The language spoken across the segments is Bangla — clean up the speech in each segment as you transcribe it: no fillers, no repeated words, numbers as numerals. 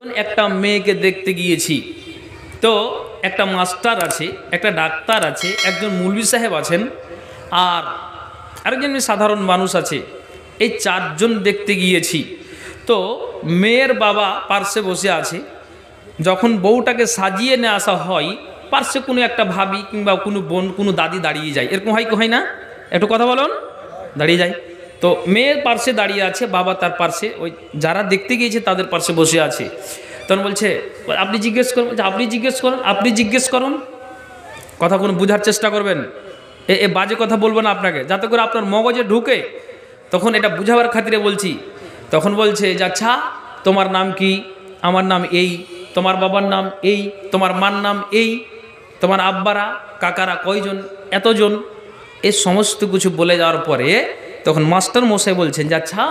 একটা মেয়েকে দেখতে গিয়েছি, তো একটা মাস্টার আছে, একটা ডাক্তার আছে, একজন মৌলভী সাহেব আছেন, আর আরেকজন সাধারণ মানুষ আছে। এই চারজন দেখতে গিয়েছি। তো মেয়ের বাবা পার্শ্বে বসে আছে। যখন বউটাকে সাজিয়ে নিয়ে আসা হয়, পার্শ্বে কোনো একটা ভাবি কিংবা কোনো বোন, কোনো দাদি দাঁড়িয়ে যায়। এরকম হয় না? একটু কথা বলুন। দাঁড়িয়ে যায়। তো মেয়ের পার্শ্বে দাঁড়িয়ে আছে, বাবা তার পার্শ্বে, ওই যারা দেখতে গিয়েছে তাদের পার্শ্বে বসে আছে। তখন বলছে, আপনি জিজ্ঞেস করুন। আপনি জিজ্ঞেস করুন, আপনি জিজ্ঞেস করুন। কথা কোনো বোঝার চেষ্টা করবেন। এ বাজে কথা বলবো না আপনাকে, যাতে করে আপনার মগজে ঢুকে। তখন এটা বুঝাবার খাতিরে বলছি। তখন বলছে যে, আচ্ছা তোমার নাম কি? আমার নাম এই। তোমার বাবার নাম এই। তোমার মার নাম এই। তোমার আব্বারা কাকারা কয়জন? এতজন। এই সমস্ত কিছু বলে যাওয়ার পরে তখন মাস্টার মশাই বলছেন যে, আচ্ছা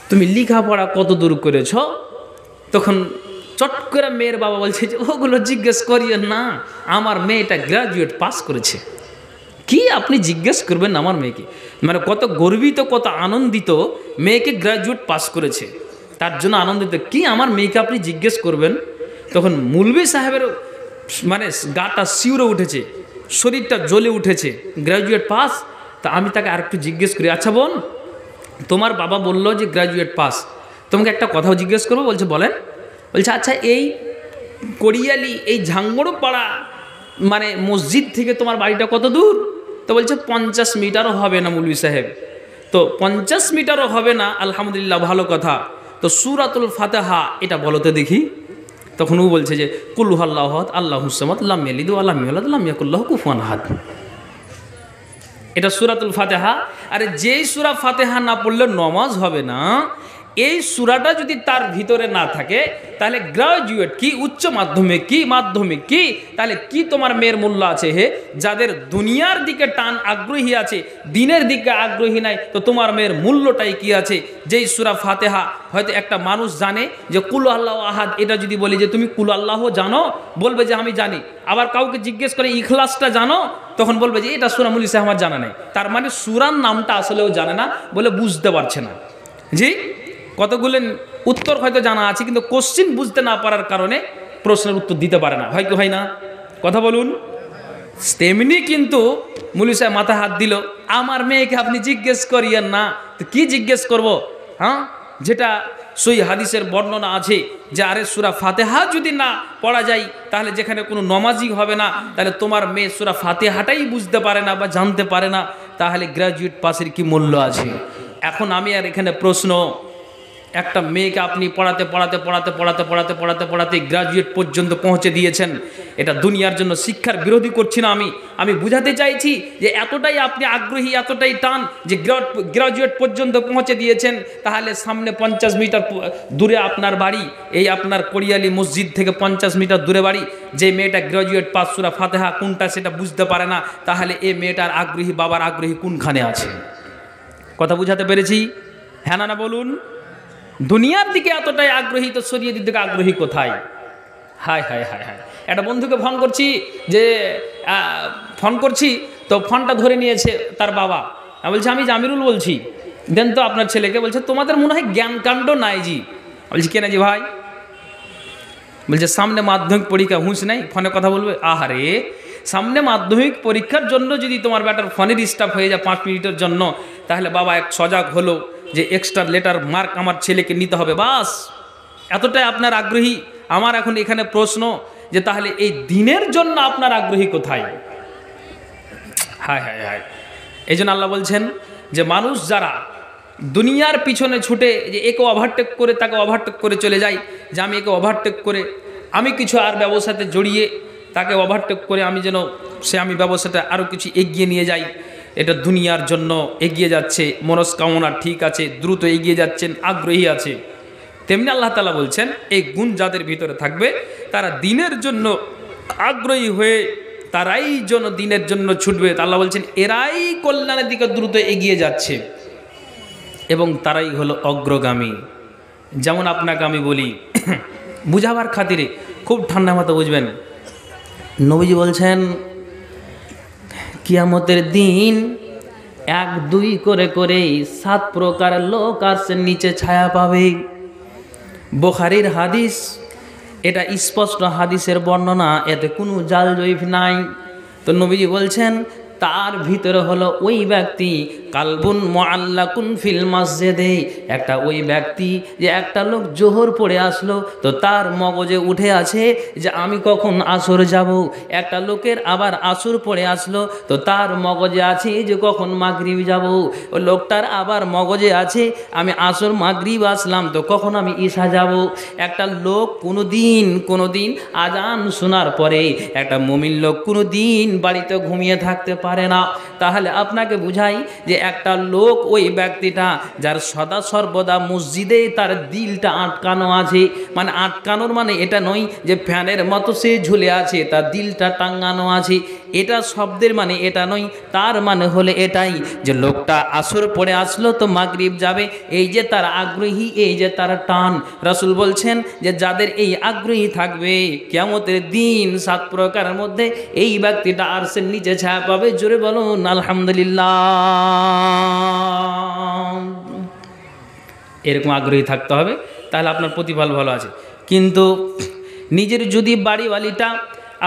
তুমি লেখাপড়া কত দূর করেছ? তখন চট করে মেয়ের বাবা বলছে যে, ওগুলো জিজ্ঞেস করিয়েন না, আমার মেয়েটা গ্র্যাজুয়েট পাস করেছে। কি আপনি জিজ্ঞেস করবেন আমার মেয়েকে? মানে কত গর্বিত, কত আনন্দিত, মেয়েকে গ্র্যাজুয়েট পাস করেছে, তার জন্য আনন্দিত। কি আমার মেয়েকে আপনি জিজ্ঞেস করবেন? তখন মৌলভী সাহেবের মানে গাটা শিউরে উঠেছে, শরীরটা জ্বলে উঠেছে। Graduate pass? তা আমি তাকে আরেকটু জিজ্ঞেস করি, আচ্ছা বোন, তোমার বাবা বললো যে গ্র্যাজুয়েট পাস, তোমাকে একটা কথাও জিজ্ঞেস করবো। বলছে বলেন। বলছে আচ্ছা এই কড়িয়ালি, এই ঝাঙ্গড়ো পাড়া মানে মসজিদ থেকে তোমার বাড়িটা কত দূর? তো বলছে 50 মিটারও হবে না মৌলভী সাহেব। তো 50 মিটারও হবে না, আলহামদুলিল্লাহ, ভালো কথা। তো সূরাতুল ফাতিহা এটা বলতে দেখি। তখন ও বলছে যে, কুল হুয়াল্লাহু আহাদ আল্লাহুস সামাদ লাম ইয়ালিদ ওয়া লাম ইউলাদ ওয়া লাম ইয়াকুল লাহু কুফুয়ান আহাদ। এটা সূরাতুল ফাতিহা। আরে যেই সূরা ফাতিহা না পড়লে নমাজ হবে না, এই সূরাটা যদি তার ভিতরে না থাকে, তাহলে গ্রাজুয়েট কি, উচ্চ মাধ্যমিক কি, মাধ্যমিক কি, তাহলে কি তোমার মেয়ের মূল্য আছে? হে, যাদের দুনিয়ার দিকে টান আগ্রহী আছে, দিনের দিকে আগ্রহী নাই, তো তোমার মেয়ের মূল্যটাই কি আছে? যেই সূরা ফাতিহা হয়তো একটা মানুষ জানে যে কুল আল্লাহ আহাদ, এটা যদি বলি যে তুমি কুল আল্লাহ জানো, বলবে যে আমি জানি। আবার কাউকে জিজ্ঞেস করে ইখলাসটা জানো, তখন বলবে যে এটা সূরা মৌলভী সাহেব আমার জানা নেই। তার মানে সূরার নামটা আসলেও জানে না, বলে বুঝতে পারছে না। জি, কতগুলো উত্তর হয়তো জানা আছে, কিন্তু কোশ্চিন বুঝতে না পারার কারণে প্রশ্নের উত্তর দিতে পারে না। হয় কি হয় না? কথা বলুন। তেমনি কিন্তু মৌলভী সাহেব মাথা হাত দিল, আমার মেয়েকে আপনি জিজ্ঞেস করিয়েন না। তো কি জিজ্ঞেস করব? হ্যাঁ, যেটা সই হাদিসের বর্ণনা আছে যে, আরে সূরা ফাতিহা যদি না পড়া যায়, তাহলে যেখানে কোনো নমাজি হবে না, তাহলে তোমার মেয়ে সূরা ফাতিহাটাই বুঝতে পারে না বা জানতে পারে না, তাহলে গ্র্যাজুয়েট পাসের কি মূল্য আছে? এখন আমি আর এখানে প্রশ্ন, একটা মেয়েকে আপনি পড়াতে পড়াতে পড়াতে পড়াতে পড়াতে পড়াতে পড়াতে গ্র্যাজুয়েট পর্যন্ত পৌঁছে দিয়েছেন। এটা দুনিয়ার জন্য শিক্ষার বিরোধী করছি না আমি বুঝাতে চাইছি যে এতটাই আপনি আগ্রহী, এতটাই টান যে গ্র্যাজুয়েট পর্যন্ত পৌঁছে দিয়েছেন, তাহলে সামনে 50 মিটার দূরে আপনার বাড়ি, এই আপনার কড়িয়ালি মসজিদ থেকে 50 মিটার দূরে বাড়ি। যে মেয়েটা গ্র্যাজুয়েট পাস, সূরা ফাতিহা কোনটা সেটা বুঝতে পারে না, তাহলে এই মেয়েটার আগ্রহী বাবার আগ্রহী কোনখানে আছে? কথা বুঝাতে পেরেছি? হ্যাঁ না বলুন। দুনিয়ার দিকে এতটাই আগ্রহী, তো শরীয়তের দিকে আগ্রহী কোথায়? হায় হায় হায় হায়। একটা বন্ধুকে ফোন করছি, যে ফোন করছি, তো ফোনটা ধরে নিয়েছে তার বাবা। বলছে আমি জামিরুল বলছি, দেন তো আপনার ছেলেকে। বলছে তোমাদের মনে হয় জ্ঞানকাণ্ড নাই জি। বলছি কেন জি ভাই? বলছে সামনে মাধ্যমিক পরীক্ষা, হুঁশ নাই, ফোনে কথা বলবে। আহারে, সামনে মাধ্যমিক পরীক্ষার জন্য যদি তোমার ব্যাটার ফোনের স্টাফ হয়ে যায় 5 মিনিটের জন্য, তাহলে বাবা এক সজাগ হলো যে এক্সট্রা লেটার মার্ক আমার ছেলেকে নিতে হবে, বাস। এতটাই আপনার আগ্রহী। আমার এখন এখানে প্রশ্ন যে তাহলে এই দিনের জন্য আপনার আগ্রহী কোথায়? হায় হায় হায়। এই জন্য আল্লাহ বলছেন যে মানুষ যারা দুনিয়ার পিছনে ছুটে, যে একে ওভারটেক করে তাকে ওভারটেক করে চলে যায়, যে আমি একে ওভারটেক করে আমি কিছু আর ব্যবসাতে জড়িয়ে তাকে ওভারটেক করে আমি যেন আমি ব্যবসাটা আরও কিছু এগিয়ে নিয়ে যাই, এটা দুনিয়ার জন্য এগিয়ে যাচ্ছে, মনস্কামনা ঠিক আছে, দ্রুত এগিয়ে যাচ্ছেন, আগ্রহী আছে। তেমনি আল্লাহ তাআলা বলছেন এই গুণ যাদের ভিতরে থাকবে, তারা দিনের জন্য আগ্রহী হয়ে তারাই যেন দিনের জন্য ছুটবে। আল্লাহ বলছেন এরাই কল্যাণের দিকে দ্রুত এগিয়ে যাচ্ছে এবং তারাই হলো অগ্রগামী। যেমন আপনাকে আমি বলি বুঝাবার খাতিরে, খুব ঠান্ডা মাথা বুঝবেন। নবীজি বলছেন কিয়ামতের দিন 1-2 করে 7 প্রকার লোক আর সে নিচে ছায়া পাবে। বুখারীর হাদিস, এটা স্পষ্ট হাদিসের বর্ণনা, এতে কোনো জাল জয়ীফ নাই। তো নবীজি বলছেন তার ভিতরে হলো ওই ব্যক্তি কালবুন মুআল্লাকুন ফিল মসজিদে, একটা ওই ব্যক্তি যে একটা লোক জোহর পড়ে আসলো তো তার মগজে উঠে আছে যে আমি কখন আসর যাব। একটা লোকের আবার আসর পড়ে আসলো তো তার মগজে আছে যে কখন মাগরিব যাব। ও লোকটার আবার মগজে আছে আমি আসর মাগরিব আসলাম তো কখন আমি ঈশা যাব। একটা লোক কোনো দিন আজান শোনার পরে একটা মুমিন লোক কোনো দিন বাড়িতে ঘুমিয়ে থাকতে পারে না। তাহলে আপনাকে বুঝাই যে একটা লোক ওই ব্যক্তিটা যার সদা সর্বদা মসজিদে তার দিলটা আটকানো আছে, মানে আটকানোর মানে এটা নয় যে ফ্যানের মতো সে ঝুলে আছে, তার দিলটা টাঙ্গানো আছে, এটা শব্দের মানে এটা নয়। তার মানে হলে এটাই যে লোকটা আসর পড়ে আসলো তো মাগরিব যাবে, এই যে তার আগ্রহী, এই যে তার টান। রাসূল বলছেন যে যাদের এই আগ্রহী থাকবে কিয়ামতের দিন 7 প্রকারের মধ্যে এই ব্যক্তিটা আরশের নিচে ছায়া পাবে। জোরে বলুন আলহামদুলিল্লাহ। এরকম আগ্রহী থাকতে হবে, তাহলে আপনার প্রতিফল ভালো আছে। কিন্তু নিজের যদি বাড়িওয়ালিটা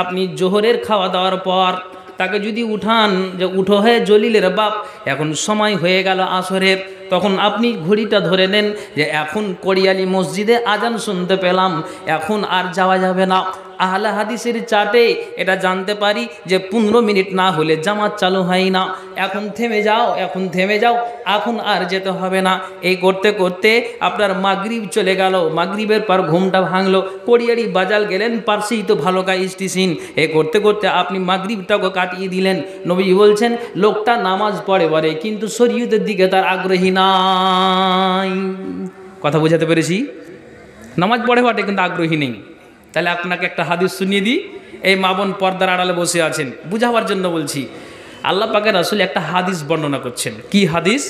আপনি জোহরের খাওয়া দাওয়ার পর তাকে যদি উঠান যে উঠো হে জলিলের বাপ, এখন সময় হয়ে গেল আসরের, তখন আপনি ঘড়িটা ধরে নেন যে এখন কোড়িয়ালি মসজিদে আজান শুনতে পেলাম, এখন আর যাওয়া যাবে না। আহলে হাদিসের চাটে এটা জানতে পারি যে 15 মিনিট না হলে জামাত চালু হয় না, এখন থেমে যাও, এখন থেমে যাও, এখন আর যেতে হবে না। এই করতে করতে আপনার মাগরিব চলে গেল, মাগরিবের পর ঘুমটা ভাঙলো, কোড়িয়ারি বাজাল গেলেন, পার্সেই তো ভালোকা স্টেশন, এই করতে করতে আপনি মাগরিবটাকে কাটিয়ে দিলেন। নবী বলছেন লোকটা নামাজ পড়ে বলে কিন্তু শরীয়তের দিকে তার আগ্রহী নাই। কথা বোঝাতে পেরেছি? নামাজ পড়ে বটে কিন্তু আগ্রহী নেই। তাহলে আপনাকে একটা হাদিস শুনিয়ে দিই, এই মা বোন পর্দার আড়ালে বসে আছেন, বুঝাবার জন্য বলছি। আল্লাহ পাকের রাসূল একটা হাদিস বর্ণনা করছেন। কি হাদিস?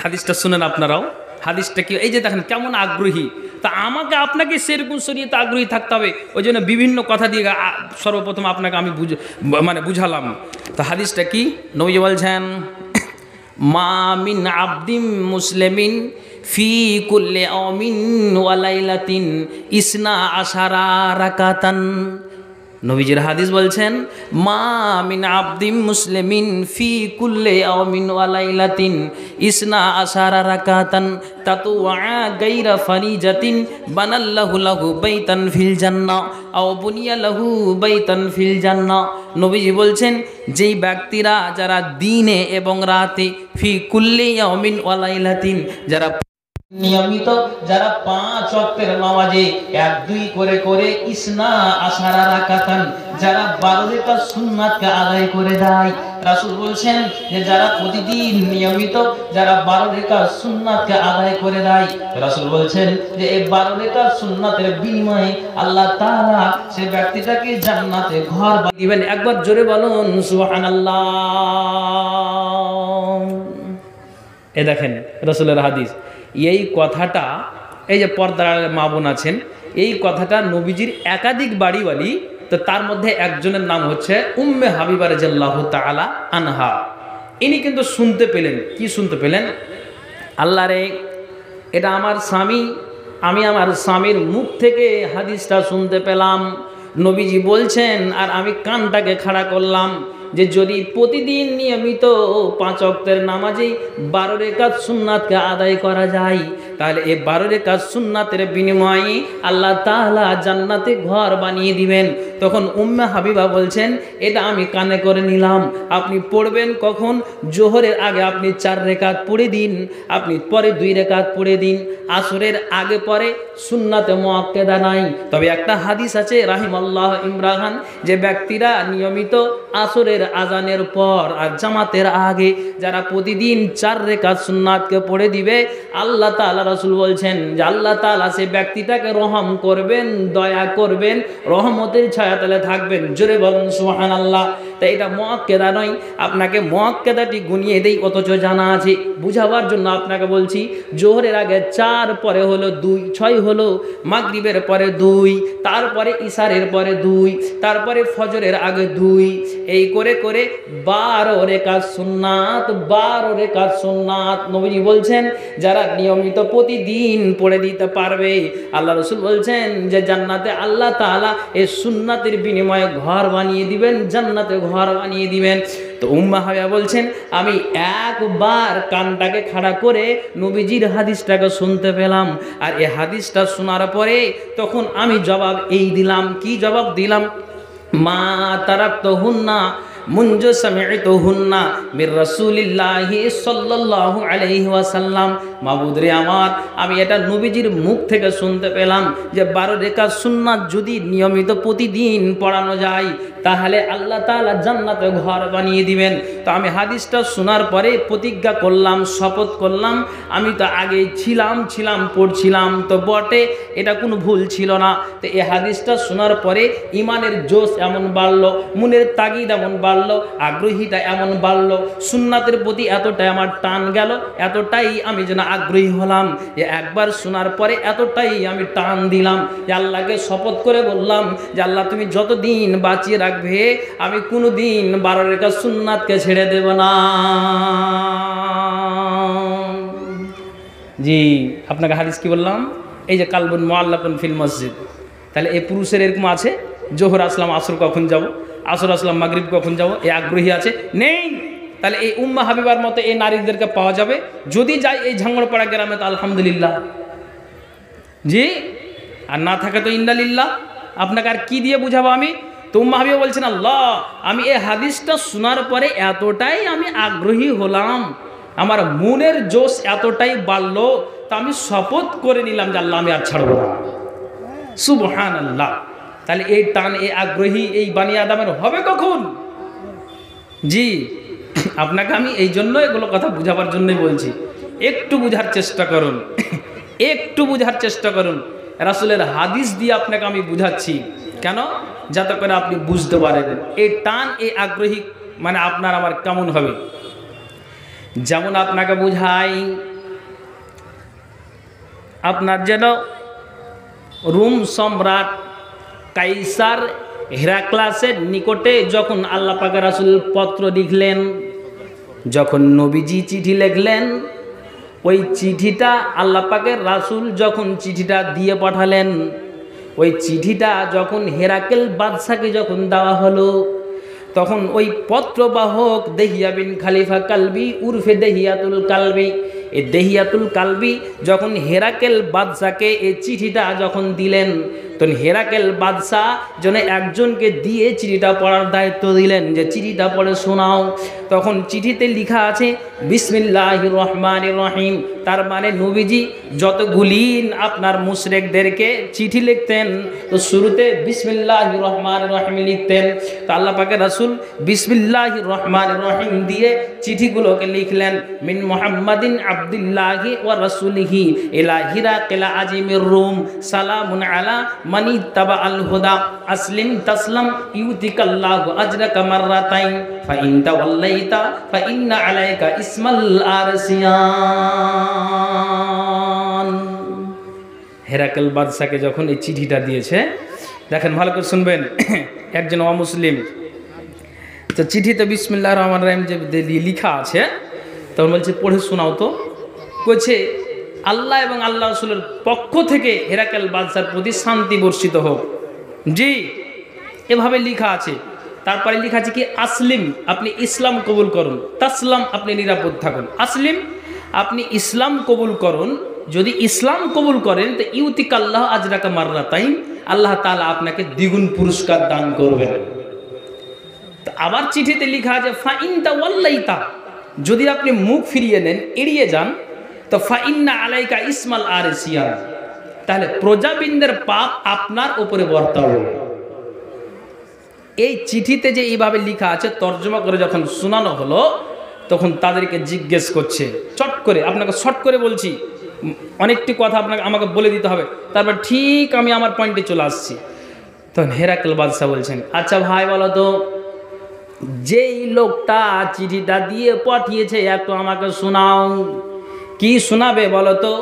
হাদিসটা শুনেন আপনারাও। হাদিসটা কি? এই যে দেখেন কেমন আগ্রহী, তা আমাকে আপনাকে সেরকম শরীয়তে আগ্রহী থাকতে হবে, ওই জন্য বিভিন্ন কথা দিয়ে সর্বপ্রথম আপনাকে আমি বুঝালাম। তো হাদিসটা কি? নবী বলছেন মা মিন আবদিন মুসলিমিন ফি কুল্লি ইয়াউমিন ওয়া লাইলাতিন ইসনা আশারা রাকাতান। নবীজির হাদিস বলছেন মা মিন আবদিন মুসলিমিন ফি কুল্লি ইয়াউমিন ওয়া লাইলাতিন ইসনা আশারা রাকাতান তাতুআ গায়রা ফারিজাতিন বানাল্লাহু লাহু বাইতান ফিল জান্নাহ আও বুনিয়া লাহু বাইতান ফিল জান্নাহ। নবীজি বলছেন যেই ব্যক্তিরা যারা দিনে এবং রাতে ফি কুল্লি ইয়াউমিন ওয়া লাইলাতিন যারা নিয়মিত, যারা 5 ওয়াক্তের নামাজে 1-2 করে করে ইসনা আশারা রাকাতান যারা 12 রাকাত সুন্নাতকে আদায় করে দেয়। রাসূল বলছেন যে যারা প্রতিদিন নিয়মিত যারা 12 রাকাত সুন্নাতকে আদায় করে দেয়, রাসূল বলছেন যে এই 12 রাকাত সুন্নাতের বিনিময়ে আল্লাহ তাআলা সেই ব্যক্তিটাকে জান্নাতে ঘর বানিয়ে দিবেন। একবার জোরে বলুন সুবহানাল্লাহ। এ দেখেন রাসূলের হাদিস। এই কথাটা, এই যে পর্দার মা বোন আছেন, এই কথাটা নবীজির একাধিক বাড়িওয়ালি, তো তার মধ্যে একজনের নাম হচ্ছে উম্মে হাবিবা রাদিয়াল্লাহু তাআলা আনহা। ইনি কিন্তু শুনতে পেলেন, কি শুনতে পেলেন? আল্লাহ রে, এটা আমার স্বামী, আমি আমার স্বামীর মুখ থেকে হাদিসটা শুনতে পেলাম। নবীজি বলছেন আর আমি কানটাকে খাড়া করলাম যে যদি প্রতিদিন নিয়মিত 5 ওয়াক্তের নামাজে 12 রাকাত সুন্নাতকে আদায় করা যায়, তাহলে এই 12 রাকাত সুন্নাতের বিনিময়ে আল্লাহ তাআলা জান্নাতে ঘর বানিয়ে দিবেন। তখন উম্মে হাবিবা বলছেন এটা আমি কানে করে নিলাম। আপনি পড়বেন কখন? জোহরের আগে আপনি 4 রাকাত পড়ে দিন, আপনি পরে 2 রাকাত পড়ে দিন। আসরের আগে পরে সুন্নাতে মুআক্কাদা নাই, তবে একটা হাদিস আছে রাহিমাল্লাহ ইমরান, যে ব্যক্তিরা নিয়মিত আসরের আজানের পর আর জামাতের আগে যারা প্রতিদিন 4 রাকাত সুন্নাতকে পড়ে দিবে, আল্লাহ তাআলা রাসূল বলছেন যে আল্লাহ তাআলা সেই ব্যক্তিটাকে রহম করবেন, দয়া করবেন, রহমতের ছায়াতলে থাকবেন। জোরে বলুন সুবহানাল্লাহ। তাই এটা মুআক্কাদা নয়, আপনাকে মুআক্কাদাটি গুনিয়ে দেই, অথচ জানা আছে। বুঝাবার জন্য আপনাকে বলছি, জোহরের আগে 4, পরে হলো 2, 6 হলো, মাগরিবের পরে 2, তারপরে ইশারের পরে 2, তারপরে ফজরের আগে 2, এই করে করে 12 রাকাত সুন্নাত, 12 রাকাত সুন্নাত নবীজি বলছেন যারা নিয়মিত প্রতিদিন পড়ে দিতে পারবে, আল্লাহ রাসূল বলছেন যে জান্নাতে আল্লাহ তাআলা এই সুন্নাতের বিনিময়ে ঘর বানিয়ে দিবেন, জান্নাতে ঘর বানিয়ে দিবেন। তো উম্মা হাবিবা বলছেন আমি একবার কানটাকে খাড়া করে নবীজির হাদিসটাকে শুনতে পেলাম, আর এই হাদিসটা শোনার পরে তখন আমি জবাব এই দিলাম, কি জবাব দিলাম? মা তারাকতুহুন্না মুনজু সামি'তুহুন্না মির রাসূলিল্লাহি সাল্লাল্লাহু আলাইহি ওয়াসাল্লাম। মাবুদ রে আমার, আমি এটা নবীজির মুখ থেকে শুনতে পেলাম যে 12 রাকাত সুন্নাত যদি নিয়মিত প্রতিদিন পড়ানো যায় তাহলে আল্লাহ তাআলা জান্নাতে ঘর বানিয়ে দিবেন। তো আমি হাদিসটা শোনার পরে প্রতিজ্ঞা করলাম, শপথ করলাম, আমি তো আগে ছিলাম পড়ছিলাম তো বটে, এটা কোনো ভুল ছিল না। তো এই হাদিসটা শোনার পরে ইমানের জোশ এমন বাড়লো, মনের তাগিদ এমন বাড়লো, আগ্রহীটা এমন বাড়লো, সুন্নাতের প্রতি এতটাই আমার টান গেল, এতটাই আমি যেন আগ্রহী হলাম যে একবার শোনার পরে এতটাই আমি টান দিলাম যে আল্লাহকে শপথ করে বললাম যে আল্লাহ তুমি যতদিন বাঁচিয়ে রাখবে আমি কোনো দিন 12 রাকাত সুন্নাতকে ছেড়ে দেব না। জি, আপনাকে হাদিস কি বললাম? এই যে কালবুন মুআল্লাকুন ফিল মসজিদ, তাহলে এই পুরুষের এরকম আছে জোহর আসলাম আসর কখন যাব, আসর আসলাম মাগরিব কখন যাব, এই আগ্রহী আছে? নেই। তাহলে এই উম্মা হাবিবার মতো এই নারীদেরকে পাওয়া যাবে যদি যাই এই ঝাঙ্গড়পাড়া গ্রামে, তো আলহামদুলিল্লাহ। জি, আর না থাকে তো ইন্নালিল্লাহ। আপনাকে আর কি দিয়ে বুঝাবো আমি? তো উম্মা হাবিবা বলছেন আল্লাহ, আমি এই হাদিসটা শোনার পরে এতটাই আমি আগ্রহী হলাম, আমার মনের জোশ এতটাই বাড়লো, তা আমি শপথ করে নিলাম যে আল্লাহ আমি আর ছাড়ব না। সুবহানাল্লাহ। তাহলে এই টান, এই আগ্রহী এই বানি আদমের হবে কখন? জি, আপনাকে আমি এই জন্য এগুলো কথা বুঝাবার জন্যই বলছি, একটু বুঝার চেষ্টা করুন, একটু বুঝার চেষ্টা করুন। রাসূলের হাদিস দিয়ে আপনাকে আমি বুঝাচ্ছি কেন, যাতে করে আপনি বুঝতে পারেন এই টান, এই আগ্রহী মানে আপনার আমার কেমন হবে। যেমন আপনাকে বুঝাই, আপনার যেন রোম সম্রাট কাইসার হেরাক্লাসের নিকটে যখন আল্লাহ পাকের রাসূল পত্র লিখলেন, যখন নবীজি চিঠি লিখলেন, ওই চিঠিটা আল্লাহ পাকের রাসূল যখন চিঠিটা দিয়ে পাঠালেন, ওই চিঠিটা যখন হেরাকেল বাদশাকে যখন দেওয়া হলো, তখন ওই পত্রবাহক দেহিয়া বিন খালিফা কালবি উর্ফে দেহিয়াতুল কালবি, এই দেহিয়াতুল কালবি যখন হেরাকেল বাদশাকে এই চিঠিটা যখন দিলেন, তখন হেরাকেল বাদশাহ যেন একজনকে দিয়ে চিঠিটা পড়ার দায়িত্ব দিলেন যে চিঠিটা পড়ে শোনাও। তখন চিঠিতে লেখা আছে বিসমিল্লাহির রহমানির রহিম, তার মানে নবীজি যতগুলি আপনার মুশরিকদেরকে চিঠি লিখতেন তো শুরুতে বিসমিল্লাহির রহমানির রহিম লিখতেন। তো আল্লাহ পাকের রাসূল বিসমিল্লাহির রহমানির রহিম দিয়ে চিঠিগুলোকে লিখলেন, মিন মুহাম্মাদিন আবদুল্লাহি ওয়া রাসূলিহি ইলা হিরাকিল আজিমির রুম, সালামুন আলা মানি তাবা আল হুদা, আসলিম তাসলাম ইউতিকাল্লাহু আজরাকা মাররাতাইন, ফা ইন তাওয়াল্লাইতা ফা ইন্না আলাইকা ইসমাল আরসিয়ান। হেরাকেল বাদশাকে যখন এই চিঠিটা দিয়েছে, দেখেন ভালো করে শুনবেন, একজন অমুসলিম, তো চিঠিতে বিসমিল্লাহির রহমানির রহিম যে লেখা আছে, তখন বলছে পড়ে শোনাও তো। কইছে আল্লাহ এবং আল্লাহ রাসূলের পক্ষ থেকে হেরাকেল বাদশার প্রতি শান্তি বর্ষিত হোক। জি, এভাবে লেখা আছে। তারপরে লেখা আছে কি আসলিম, আপনি ইসলাম কবুল করুন, তাসলাম আপনি নিরাপদ থাকুন। আসলিম, আপনি ইসলাম কবুল করুন, যদি ইসলাম কবুল করেন তো ইউতিকাল্লাহ আজরাকা মাররাতাইন, আল্লাহ তাআলা আপনাকে দ্বিগুণ পুরস্কার দান করবেন। আবার চিঠিতে লেখা আছে ফা ইন তাওয়াল্লাইতা, যদি আপনি মুখ ফিরিয়ে নেন, এড়িয়ে যান, তো ফা ইন্না আলাইকা ইসমাল আরসিয়ান, তাহলে প্রজাবিন্দের পাপ আপনার উপরে বর্তাবে। এই চিঠিতে যে এইভাবে লেখা আছে, তর্জমা করে যখন শোনানো হলো, তখন তাদেরকে জিজ্ঞেস করছে চট করে, আপনাকে শর্ট করে বলছি, অনেকটি কথা আপনাকে আমাকে বলে দিতে হবে, তারপর ঠিক আমি আমার পয়েন্টে চলে আসছি। তখন হেরাকেল বাদশাহ বলছেন, আচ্ছা ভাই বলো তো, যেই লোকটা চিঠিটা দিয়ে পাঠিয়েছে একটু আমাকে শোনাও। কি শোনাবে বলো তো?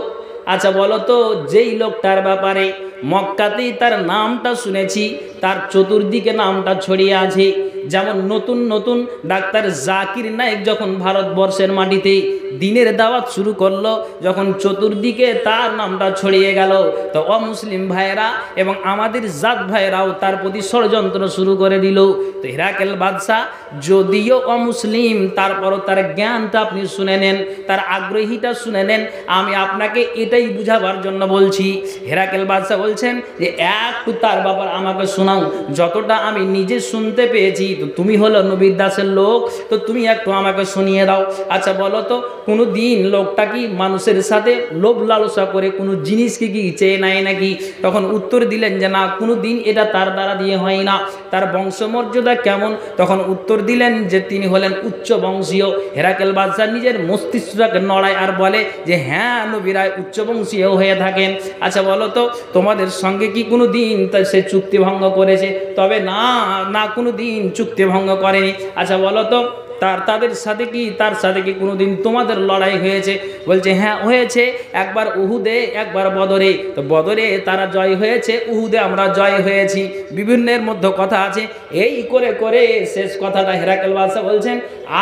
আচ্ছা বলো তো, যেই লোকটার ব্যাপারে মক্কাতেই তার নামটা শুনেছি, তার চতুর্দিকে নামটা ছড়িয়ে আছে। যেমন নতুন নতুন ডাক্তার জাকির নায়েক যখন ভারতবর্ষের মাটিতে দিনের দাওয়াত শুরু করলো, যখন চতুর্দিকে তার নামটা ছড়িয়ে গেল, তো অমুসলিম ভাইয়েরা এবং আমাদের জাত ভাইয়েরাও তার প্রতি ষড়যন্ত্র শুরু করে দিল। তো হিরাকেল বাদশাহ যদিও অমুসলিম, তারপরও তার জ্ঞানটা আপনি শুনে নেন, তার আগ্রহীটা শুনে নেন। আমি আপনাকে এটাই বুঝাবার জন্য বলছি। হিরাকেল বাদশাহ বলছেন যে একটু তার ব্যাপার আমাকে শোনাও, যতটা আমি নিজে শুনতে পেয়েছি। তো তুমি হলো নবীর দাসের লোক, তো তুমি একটু আমাকে শুনিয়ে দাও। আচ্ছা বলো তো, কোনো দিন লোকটা কি মানুষের সাথে লোভ লালসা করে কোনো জিনিসকে কি চেয়ে নেয় নাকি? তখন উত্তর দিলেন যে না, কোনো দিন এটা তার দ্বারা দিয়ে হয় না। তার বংশমর্যাদা কেমন? তখন উত্তর দিলেন যে তিনি হলেন উচ্চ বংশীয়। হেরাকেল বাদশাহ নিজের মস্তিষ্কটাকে নড়ায় আর বলে যে হ্যাঁ, নবীরাই উচ্চ বংশীয় হয়ে থাকেন। আচ্ছা বলো তো, তোমাদের সঙ্গে কি কোনো দিন সে চুক্তি ভঙ্গ করেছে? তবে না, না কোনো দিন চুক্তি ভঙ্গ করেনি। আচ্ছা বলো তো, তাদের সাথে কি, তার সাথে কি কোনোদিন তোমাদের লড়াই হয়েছে? বলছে হ্যাঁ হয়েছে, একবার উহুদে, একবার বদরে। তো বদরে তারা জয় হয়েছে, উহুদে আমরা জয় হয়েছি। বিভিন্নের মধ্যে কথা আছে। এই করে করে শেষ কথাটা হেরাকেল বাদশাহ বলছেন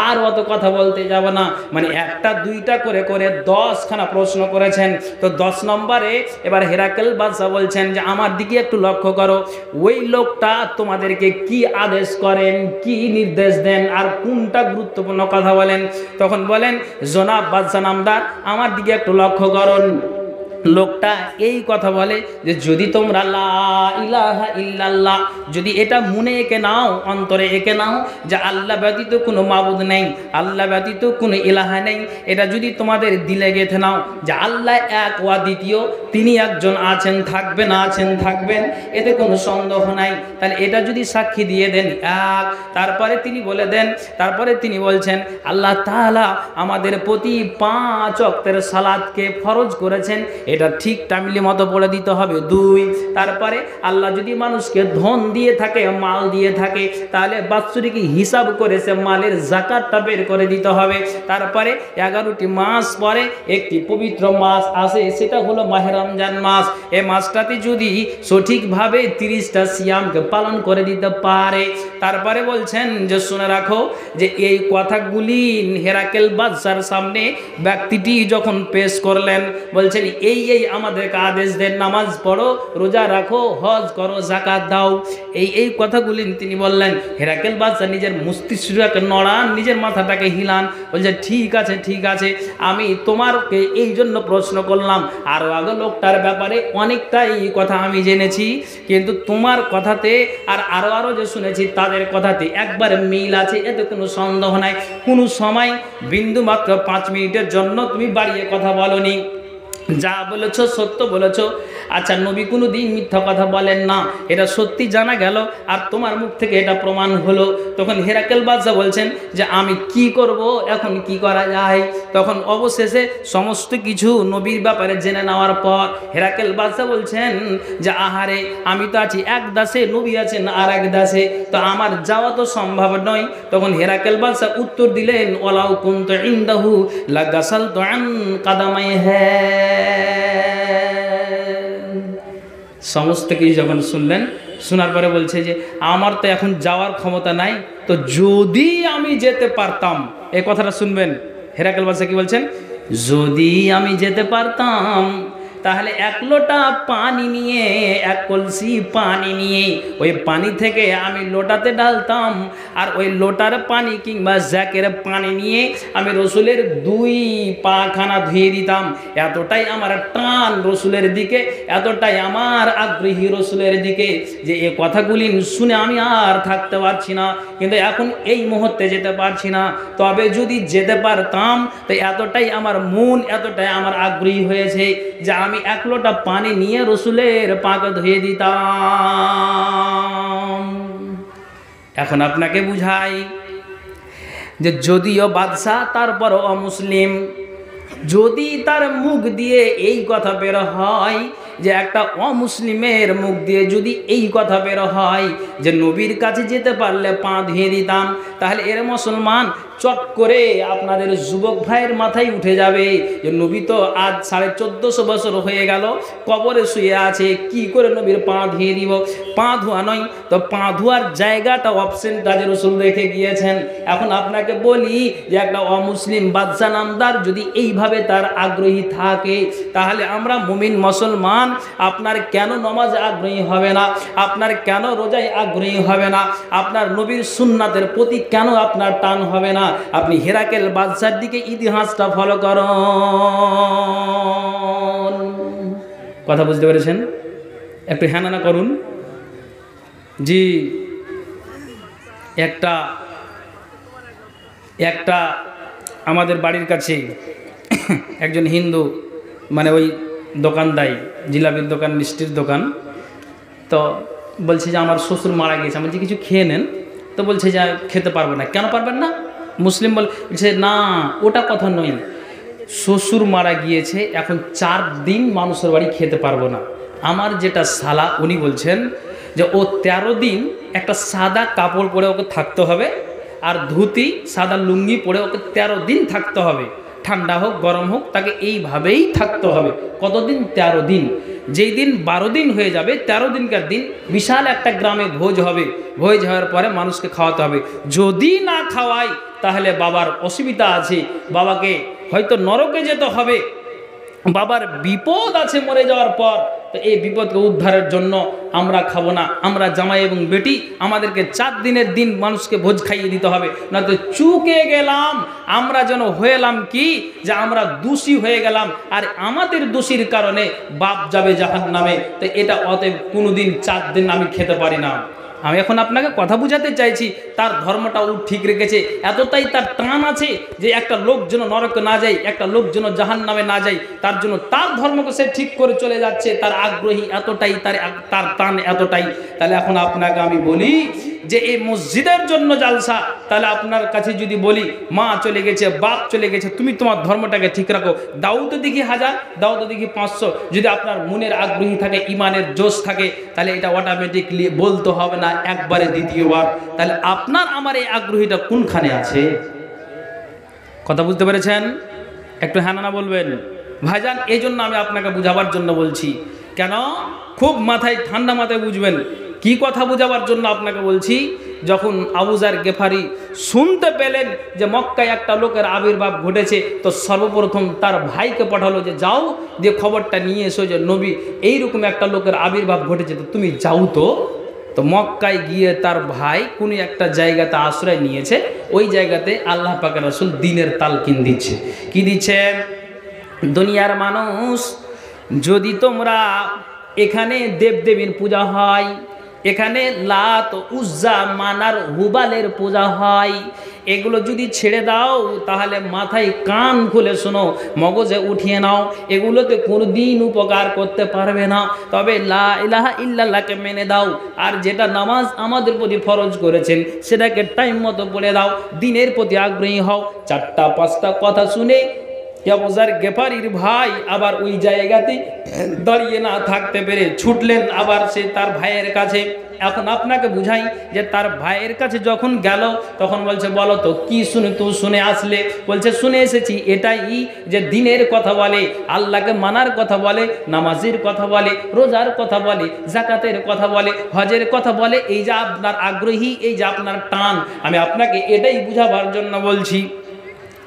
আর অত কথা বলতে যাব না। মানে একটা দুইটা করে করে 10খানা প্রশ্ন করেছেন। তো 10 নম্বরে এবার হেরাকেল বাদশাহ বলছেন যে আমার দিকে একটু লক্ষ্য করো, ওই লোকটা তোমাদেরকে কি আদেশ করেন, কি নির্দেশ দেন, আর কোনটা গুরুত্বপূর্ণ কথা বলেন? তখন বলেন জনাব বাদশাহ নামদার, আমার দিকে একটু লক্ষ্য করুন। লোকটা এই কথা বলে যে যদি তোমরা লা ইলাহা ইল্লাল্লাহ, যদি এটা মনে এঁকে নাও, অন্তরে এঁকে নাও যে আল্লাহ ব্যতীত কোনো মাবুদ নেই, আল্লাহ ব্যতীত কোনো ইলাহা নেই, এটা যদি তোমাদের দিলে গেঁথে নাও যে আল্লাহ এক ওয়া দ্বিতীয়, তিনি একজন আছেন, থাকবেন, আছেন, থাকবেন, এতে কোনো সন্দেহ নাই, তাহলে এটা যদি সাক্ষী দিয়ে দেন এক। তারপরে তিনি বলে দেন, তারপরে তিনি বলছেন আল্লাহ তাআলা আমাদের প্রতি 5 ওয়াক্তের সালাতকে ফরজ করেছেন, এটা ঠিক টাইমলি মতো বলে দিতে হবে 2। তারপরে আল্লাহ যদি মানুষকে ধন দিয়ে থাকে, মাল দিয়ে থাকে, তাহলে বাৎসরিক হিসাব করে সে মালের যাকাতটা বের করে দিতে হবে। তারপরে 11টি মাস পরে একটি পবিত্র মাস আসে, সেটা হলো মাহে রমজান মাস। এই মাসটাতে যদি সঠিকভাবে 30টা সিয়ামকে পালন করে দিতে পারে। তারপরে বলছেন যে শুনে রাখো যে এই কথাগুলি হেরাকেল বাদশার সামনে ব্যক্তিটি যখন পেশ করলেন, বলছেন এই এই আমাদেরকে আদেশ দেন, নামাজ পড়ো, রোজা রাখো, হজ করো, যাকাত দাও, এই কথাগুলি তিনি বললেন। হেরাকেল বাদশা নিজের মস্তিষ্কটাকে নড়ান, নিজের মাথাটাকে হিলান, বলছে ঠিক আছে, ঠিক আছে, আমি তোমারকে এই জন্য প্রশ্ন করলাম। আরও আগে লোকটার ব্যাপারে অনেকটাই কথা আমি জেনেছি, কিন্তু তোমার কথাতে আর আরও যে শুনেছি তাদের কথাতে একবার মিল আছে, এতে কোনো সন্দেহ নাই। কোনো সময় বিন্দু মাত্র 5 মিনিটের জন্য তুমি বাড়িয়ে কথা বলনি, যা বলেছ সত্য বলেছ। আচ্ছা নবী কোনো দিন মিথ্যা কথা বলেন না, এটা সত্যি জানা গেল, আর তোমার মুখ থেকে এটা প্রমাণ হলো। তখন হেরাকেল বাদশা বলছেন যে আমি কি করব, এখন কি করা যায়? তখন অবশেষে সমস্ত কিছু নবীর ব্যাপারে জেনে নেওয়ার পর হেরাকেল বাদশা বলছেন যে আহারে, আমি তো আছি এক দাসে, নবী আছেন আর এক দাসে, তো আমার যাওয়া তো সম্ভব নয়। তখন হেরাকেল বাদশা উত্তর দিলেন ওয়ালাউ কুনতু ইনদাহু লাগাসালতু আন কাদামাইহি। সমস্ত কিছু যখন শুনলেন, শোনার পরে বলছে যে আমার তো এখন যাওয়ার ক্ষমতা নাই, তো যদি আমি যেতে পারতাম, এই কথাটা শুনবেন। হেরাকেল বাদশা কি বলছেন? যদি আমি যেতে পারতাম তাহলে 1 লোটা পানি নিয়ে, 1 কলসি পানি নিয়ে ওই পানি থেকে আমি লোটাতে ঢালতাম, আর ওই লোটার পানি কিংবা জ্যাকের পানি নিয়ে আমি রসুলের 2 পাখানা ধুয়ে দিতাম। এতটাই আমার টান রসুলের দিকে, এতটাই আমার আগ্রহী রসুলের দিকে যে এই কথাগুলি শুনে আমি আর থাকতে পারছি না, কিন্তু এখন এই মুহূর্তে যেতে পারছি না। তবে যদি যেতে পারতাম তো এতটাই আমার মন, এতটাই আমার আগ্রহী হয়েছে যে আমি 1 লোটা পানি নিয়ে রসুলের পাকে ধুয়ে দিতাম। এখন আপনাকে বুঝাই যে যদিও বাদশা তারপরও অমুসলিম, যদি তার মুখ দিয়ে এই কথা বের হয় যে একটা অমুসলিমের মুখ দিয়ে যদি এই কথা বের হয় যে নবীর কাছে যেতে পারলে পা ধুয়ে দিতাম, তাহলে এর মুসলমান চট করে আপনাদের যুবক ভাইয়ের মাথায় উঠে যাবে যে নবী তো আজ 1450 বছর হয়ে গেল কবরে শুয়ে আছে, কি করে নবীর পা ধুয়ে দিব? পা ধোয়া নয় তো, পা ধোয়ার জায়গাটা অপশন তাদের রসুল রেখে গিয়েছেন। এখন আপনাকে বলি যে একটা অমুসলিম বাদশা নামদার যদি এইভাবে তার আগ্রহী থাকে, তাহলে আমরা মুমিন মুসলমান আপনার কেন নামাজে আগ্রহী হবে না? আপনার কেন রোজায় আগ্রহী হবে না? আপনার নবীর সুন্নাতের প্রতি কেন আপনার টান হবে না? আপনি হেরাকেল বাদশার দিকে ইতিহাসটা ফলো করুন। কথা বুঝতে পেরেছেন? একটু হ্যাঁ না করুন। জি, একটা আমাদের বাড়ির কাছে একজন হিন্দু, মানে ওই দোকানদার, জিলাপির দোকান, মিষ্টির দোকান, তো বলছে যে আমার শ্বশুর মারা গিয়েছে, আমি বলছি কিছু খেয়ে নেন, তো বলছে যে খেতে পারবো না। কেন পারবেন না? মুসলিম বলছে না, ওটা কথা নয়, শ্বশুর মারা গিয়েছে, এখন 4 দিন মানুষের বাড়ি খেতে পারবো না। আমার যেটা শালা উনি বলছেন যে ও 13 দিন একটা সাদা কাপড় পরে ওকে থাকতে হবে, আর ধুতি সাদা লুঙ্গি পরে ওকে 13 দিন থাকতে হবে, ঠান্ডা হোক গরম হোক তাকে এইভাবেই থাকতে হবে। কতদিন? 13 দিন। যেই দিন 12 দিন হয়ে যাবে, 13 দিনকার দিন বিশাল একটা গ্রামে ভোজ হবে, ভোজ হওয়ার পরে মানুষকে খাওয়াতে হবে। যদি না খাওয়াই তাহলে বাবার অসুবিধা আছে, বাবাকে হয়তো নরকে যেতে হবে, বাবার বিপদ আছে মরে যাওয়ার পর। তো এই বিপদকে উদ্ধারের জন্য আমরা খাবো না, আমরা জামাই এবং বেটি আমাদেরকে 4 দিনের দিন মানুষকে ভোজ খাইয়ে দিতে হবে, না তো চুকে গেলাম আমরা, যেন হয়েলাম কি যে আমরা দোষী হয়ে গেলাম, আর আমাদের দোষীর কারণে বাপ যাবে জাহান্নামে। তো এটা অতএব কোনোদিন 4 দিন আমি খেতে পারি না। আমি এখন আপনাকে কথা বুঝাতে চাইছি, তার ধর্মটাও ঠিক রেখেছে, এতটাই তার টান আছে যে একটা লোক যেন নরকে না যায়, একটা লোক যেন জাহান্নামে না যায়, তার জন্য তার ধর্মকে সে ঠিক করে চলে যাচ্ছে, তার আগ্রহী এতটাই, তার টান এতটাই। তাহলে এখন আপনাকে আমি বলি যে এই মসজিদের জন্য জালসা, তাহলে আপনার কাছে যদি বলি মা চলে গেছে, বাপ চলে গেছে, তুমি তোমার ধর্মটাকে ঠিক রাখো, দাও তো দেখি 1000, দাও তো দেখি 500। যদি আপনার মনের আগ্রহী থাকে, ইমানের জোশ থাকে, তাহলে এটা অটোমেটিকলি বলতে হবে না একবারে দ্বিতীয়বার। তাহলে আপনার আমার এই আগ্রহীটা কোনখানে আছে? কথা বুঝতে পেরেছেন? একটু হ্যাঁ না বলবেন ভাইজান। এই জন্য আমি আপনাকে বুঝাবার জন্য বলছি। কেন? খুব মাথায় ঠান্ডা মাথায় বুঝবেন। কি কথা বোঝাবার জন্য আপনাকে বলছি, যখন আবু যার গেফারি শুনতে পেলেন যে মক্কায় একটা লোকের আবির্ভাব ঘটেছে, তো সর্বপ্রথম তার ভাইকে পাঠালো যে যাও দিয়ে খবরটা নিয়ে এসো যে নবী এইরকম একটা লোকের আবির্ভাব ঘটেছে, তো তুমি যাও। তো মক্কায় গিয়ে তার ভাই কোনো একটা জায়গাতে আশ্রয় নিয়েছে, ওই জায়গাতে আল্লাহ পাকের রাসূল দ্বীনের তালকিন দিচ্ছে। কি দিচ্ছে? দুনিয়ার মানুষ, যদি তোমরা এখানে দেবদেবীর পূজা হয়, এখানে লাত উজ্জা মানার হুবালের পূজা হয়, এগুলো যদি ছেড়ে দাও তাহলে মাথায় কান খুলে শোনো, মগজে উঠিয়ে নাও, এগুলোতে কোনোদিন উপকার করতে পারবে না। তবে লা ইলাহা ইল্লাল্লাহকে মেনে দাও, আর যেটা নামাজ আমাদের প্রতি ফরজ করেছেন সেটাকে টাইম মতো পড়ে দাও, দিনের প্রতি আগ্রহী হও। 4টা-5টা কথা শুনে আবু যার গেফারির ভাই আবার ওই জায়গাতে দাঁড়িয়ে না থাকতে পেরে ছুটলেন আবার সে তার ভাইয়ের কাছে। এখন আপনাকে বুঝাই যে তার ভাইয়ের কাছে যখন গেল তখন বলছে, বলো তো কি শুনে আসলে? বলছে, শুনে এসেছি এটাই যে দিনের কথা বলে, আল্লাহকে মানার কথা বলে, নামাজের কথা বলে, রোজার কথা বলে, জাকাতের কথা বলে, হজের কথা বলে। এই যে আপনার আগ্রহী, এই যে আপনার টান, আমি আপনাকে এটাই বুঝাবার জন্য বলছি।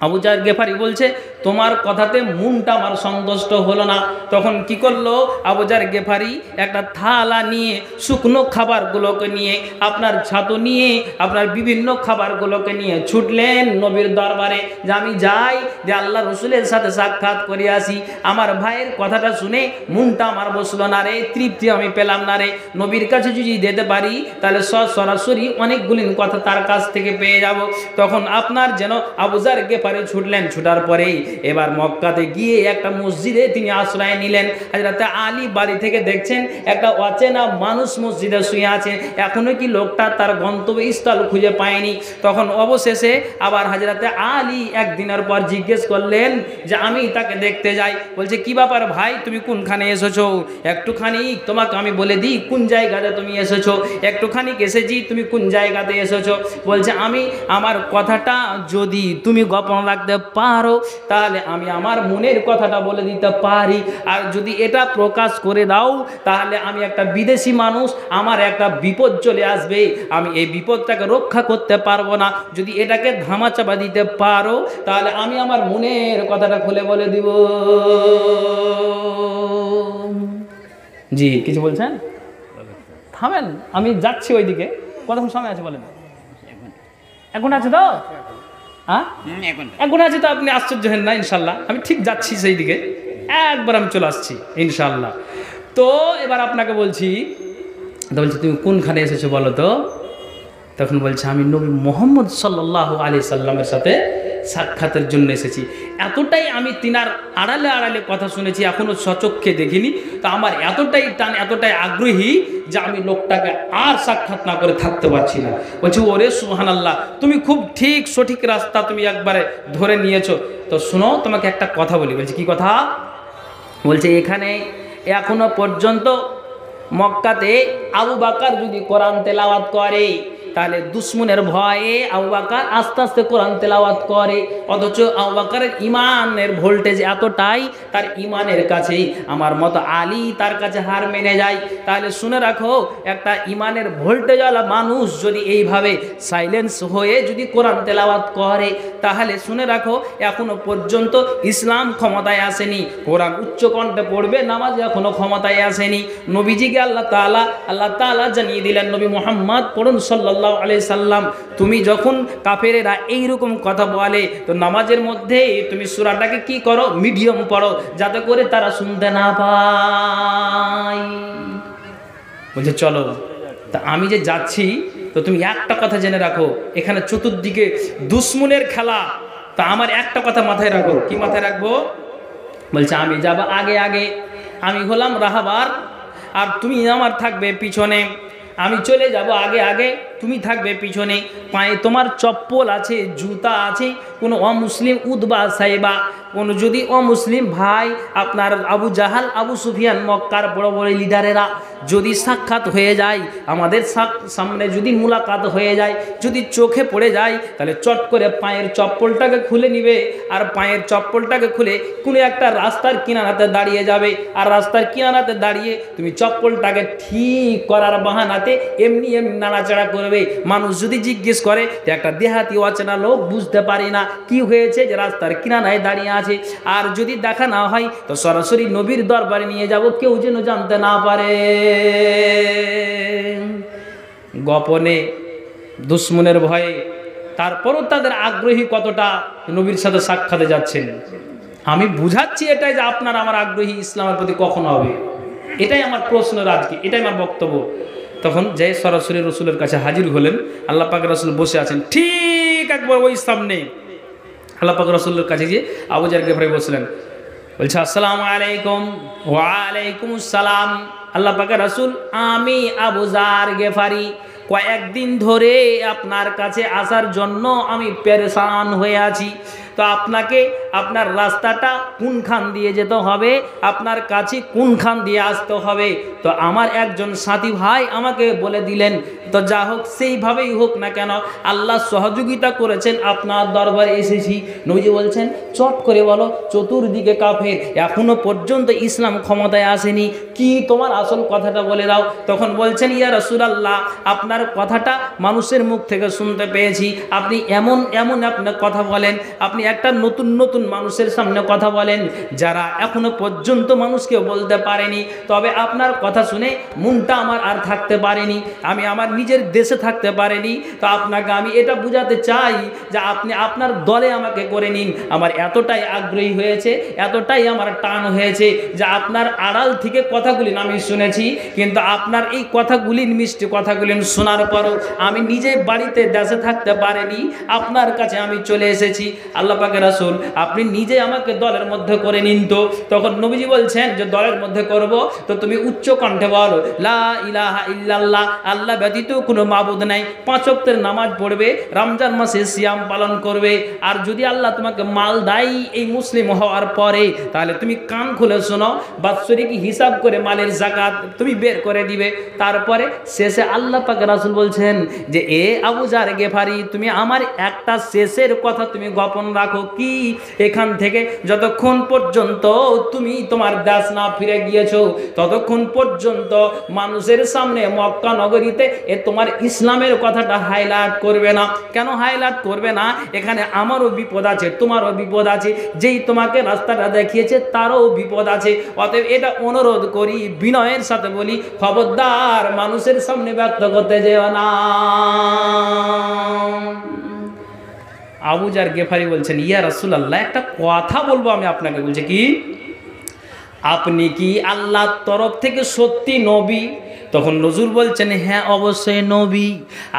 আবু যার গেফারি বলছে, তোমার কথাতে মনটা আমার সন্তুষ্ট হলো না। তখন কি করলো আবু যার গেফারি? একটা থালা নিয়ে শুকনো খাবারগুলোকে নিয়ে, আপনার ছাতু নিয়ে, আপনার বিভিন্ন খাবারগুলোকে নিয়ে ছুটলেন নবীর দরবারে যে আমি যাই, যে আল্লাহ রসুলের সাথে সাক্ষাৎ করে আসি। আমার ভাইয়ের কথাটা শুনে মনটা আমার বসলো না রে, তৃপ্তি আমি পেলাম না রে। নবীর কাছে যদি যেতে পারি তাহলে সরাসরি অনেকগুলি কথা তার কাছ থেকে পেয়ে যাব। তখন আপনার যেন আবু যার গেফারি ছুটলেন। ছুটার পরেই এবার মক্কাতে গিয়ে একটা মসজিদে তিনি আশ্রয় নিলেন। হযরত আলী বাড়ি থেকে দেখছেন একটা অচেনা মানুষ মসজিদে শুয়ে আছে, এখনো কি লোকটা তার গন্তব্যস্থল খুঁজে পায়নি। তখন অবশেষে আবার হযরত আলী একদিনের পর জিজ্ঞেস করলেন যে আমি তাকে দেখতে যাই। বলছে কি ব্যাপার ভাই, তুমি কোনখানে এসেছো? একটুখানি তোমাকে আমি বলে দিই কোন জায়গাতে তুমি এসেছো। একটুখানি এসেছি, তুমি কোন জায়গাতে এসেছো? বলছে আমি আমার কথাটা যদি তুমি গোপন রাখতে পারো তাহলে আমি আমার মনের কথাটা বলে দিতে পারি, আর যদি এটা প্রকাশ করে দাও তাহলে আমি একটা বিদেশি মানুষ, আমার একটা বিপদ চলে আসবে, আমি এই বিপদটাকে রক্ষা করতে পারবো না। যদি এটাকে ধামাচাপা দিতে পারো তাহলে আমি আমার মনের কথাটা খুলে বলে দিব। জি কিছু বলছেন? থামেন, আমি যাচ্ছি ওইদিকে। কতক্ষণ সময় আছে বলেন? এখন আছে তো? হ্যাঁ এখন আছে তো? আপনি আশ্চর্য হেন না, ইনশাল্লাহ আমি ঠিক যাচ্ছি সেই দিকে, একবার আমি চলে আসছি ইনশাল্লাহ। তো এবার আপনাকে বলছি, তুমি কোনখানে এসেছো বলো তো? তখন বলছে আমি নবী মুহাম্মদ সাল্লাল্লাহু আলাইহি সাল্লামের সাথে সাক্ষাতের জন্য এসেছি। এতটাই আমি তিনার আড়ালে আড়ালে কথা শুনেছি, এখনও সচক্ষে দেখিনি, তো আমার এতটাই টান, এতটাই আগ্রহী যে আমি লোকটাকে আর সাক্ষাৎ না করে থাকতে পারছি না। বলছি ওরে সুবহানাল্লাহ, তুমি খুব ঠিক সঠিক রাস্তা তুমি একবারে ধরে নিয়েছো। তো শোনো তোমাকে একটা কথা বলি। বলছি কি কথা? বলছে এখানে এখনো পর্যন্ত মক্কাতে আবু বকর যদি কোরআন তেলাওয়াত করে তাহলে দুশ্মনের ভয়ে আবু বকর আস্তে আস্তে কোরআন তেলাওয়াত করে, অথচ আবু বকরের ইমানের ভোল্টেজ এতটাই, তার ইমানের কাছেই আমার মতো আলী তার কাছে হার মেনে যায়। তাহলে শুনে রাখো, একটা ইমানের ভোল্টেজওয়ালা মানুষ যদি এইভাবে সাইলেন্স হয়ে যদি কোরআন তেলাওয়াত করে তাহলে শুনে রাখো এখনো পর্যন্ত ইসলাম ক্ষমতায় আসেনি। কোরআন উচ্চকণ্ঠে পড়বে, নামাজ এখনো ক্ষমতায় আসেনি। নবীজিকে আল্লাহ তাআলা জানিয়ে দিলেন, নবী মুহাম্মদ পড়ুন সাল্লাল্লাহু আলাইহি সাল্লাম, তুমি যখন কাফেরেরা এইরকম কথা বলে তো নামাজের মধ্যে তুমি সূরাটাকে কি করো, মিডিয়াম পড়ো, যাতে করে তারা শুনতে না পায়। বলছে চলো, তা আমি যে যাচ্ছি তো তুমি একটা কথা জেনে রাখো, এখানে চতুর্দিকে দুশ্মনের খেলা, তা আমার একটা কথা মাথায় রাখো। কি মাথায় রাখবো? বলছে আমি যাব আগে আগে, আমি হলাম রাহাবার, আর তুমি আমার থাকবে পিছনে। আমি চলে যাব আগে আগে, তুমি থাকবে পিছনে। পায়ে তোমার চপ্পল আছে, জুতা আছে, কোনো অমুসলিম উতবা সাইবা, কোনো যদি অমুসলিম ভাই আপনার আবু জাহাল, আবু সুফিয়ান, মক্কার বড় বড় লিডারেরা যদি সাক্ষাৎ হয়ে যায়, আমাদের সামনে যদি মুলাকাত হয়ে যায়, যদি চোখে পড়ে যায়, তাহলে চট করে পায়ের চপ্পলটাকে খুলে নিবে, আর পায়ের চপ্পলটাকে খুলে কোনো একটা রাস্তার কিনারাতে দাঁড়িয়ে যাবে, আর রাস্তার কিনারাতে দাঁড়িয়ে তুমি চপ্পলটাকে ঠিক করার বাহানাতে এমনি এমনি নাড়াচাড়া করবে। মানুষ যদি জিজ্ঞেস করে যে একটা দেহাতি অচেনা লোক, বুঝতে পারি না কি হয়েছে যে রাস্তার কিনারায় দাঁড়িয়ে আছে, আর যদি দেখা না হয় তো সরাসরি নবীর দরবারে নিয়ে যাব, কেউ যেন জানতে না পারে। গোপনে দুশ্মনের ভয়ে, তারপরও তাদের আগ্রহী কতটা নবীর সাথে সাক্ষাতে যাচ্ছেন। আমি বুঝাচ্ছি এটাই যে আপনার আমার আগ্রহী ইসলামের প্রতি কখন হবে, এটাই আমার প্রশ্ন আজকে, এটাই আমার বক্তব্য। তখন যে সরাসরি রসুলের কাছে হাজির হলেন, আল্লাহ পাক রসুল বসে আছেন ঠিক একবার ওই সামনে। আল্লাহ পাক রসুলের কাছে গিয়ে আবু জার গেফারি বসলেন। বলছে আসসালামু আলাইকুম। ওয়ালাইকুম আসসালাম। আল্লাহ পাক রসুল, আমি আবু জার গেফারি কয়েকদিন ধরে আপনার কাছে আসার জন্য আমি পেরেশান হয়ে আছি। তো আপনাকে আপনার রাস্তাটা কোনখান দিয়ে যেতে হবে, আপনার কাছে কোনখান দিয়ে আসতে হবে, তো আমার একজন সাথী ভাই আমাকে বলে দিলেন। তো যা হোক, সেইভাবেই হোক না কেন, আল্লাহ সহযোগিতা করেছেন, আপনার দরবারে এসেছি। নবীজি বলছেন চট করে বলো, চতুর্দিকে কাফের, এখনো পর্যন্ত ইসলাম ক্ষমতায় আসেনি, কি তোমার আসল কথাটা বলে দাও। তখন বলছেন ইয়া রাসূলুল্লাহ, আপনার কথাটা মানুষের মুখ থেকে শুনতে পেয়েছি, আপনি এমন এমন আপনার কথা বলেন, আপনি একটা নতুন নতুন মানুষের সামনে কথা বলেন যারা এখনো পর্যন্ত মানুষকে বলতে পারেনি। তবে আপনার কথা শুনে মনটা আমার আর থাকতে পারেনি, আমি আমার নিজের দেশে থাকতে পারেনি। তো আপনাকে আমি এটা বুঝাতে চাই যে আপনি আপনার দলে আমাকে করে নিন। আমার এতটাই আগ্রহী হয়েছে, এতটাই আমার টান হয়েছে যে আপনার আড়াল থেকে কথাগুলি আমি শুনেছি, কিন্তু আপনার এই কথাগুলি, মিষ্টি কথাগুলি শোনা শোনার পরও আমি নিজে বাড়িতে দেশে থাকতে পারিনি, আপনার কাছে আমি চলে এসেছি। আল্লাহ পাকের রাসূল আপনি নিজে আমাকে দলের মধ্যে করে নিন। তো তখন নবীজি বলছেন যে দলের মধ্যে করব তো তুমি উচ্চ কণ্ঠে বলো লা ইলাহা ইল্লাল্লাহ, আল্লাহ ব্যতীত কোনো মাবুদ নাই, 5 ওয়াক্তের নামাজ পড়বে, রমজান মাসে সিয়াম পালন করবে। আর যদি আল্লাহ তোমাকে মাল দেয় এই মুসলিম হওয়ার পরে, তাহলে তুমি কান খুলে শোনো, বাৎসরিক হিসাব করে মালের যাকাত তুমি বের করে দিবে। তারপরে শেষে আল্লাহ পাক রাসূল বলছেন যে এ আবু জার গেফারি, তুমি আমার একটা শেষের কথা তুমি গোপন রাখো। কি? এখান থেকে যতক্ষণ পর্যন্ত তুমি তোমার দেশ না ফিরে গিয়েছো ততক্ষণ পর্যন্ত মানুষের সামনে মক্কা নগরীতে তোমার ইসলামের কথাটা হাইলাইট করবে না। কেন হাইলাইট করবে না? এখানে আমারও বিপদ আছে, তোমারও বিপদ আছে, যেই তোমাকে রাস্তাটা দেখিয়েছে তারও বিপদ আছে। অতএব এটা অনুরোধ করি, বিনয়ের সাথে বলি, খবরদার মানুষের সামনে ব্যক্ত করতে যেও না। আবু জার গেফারি বলছেন ইয়া রাসূলুল্লাহ, একটা কথা বলবো আমি আপনাকে। বলছে কি? আপনি কি আল্লাহর তরফ থেকে সত্যি নবী? তখন নজরুল বলছেন হ্যাঁ অবশ্যই নবী।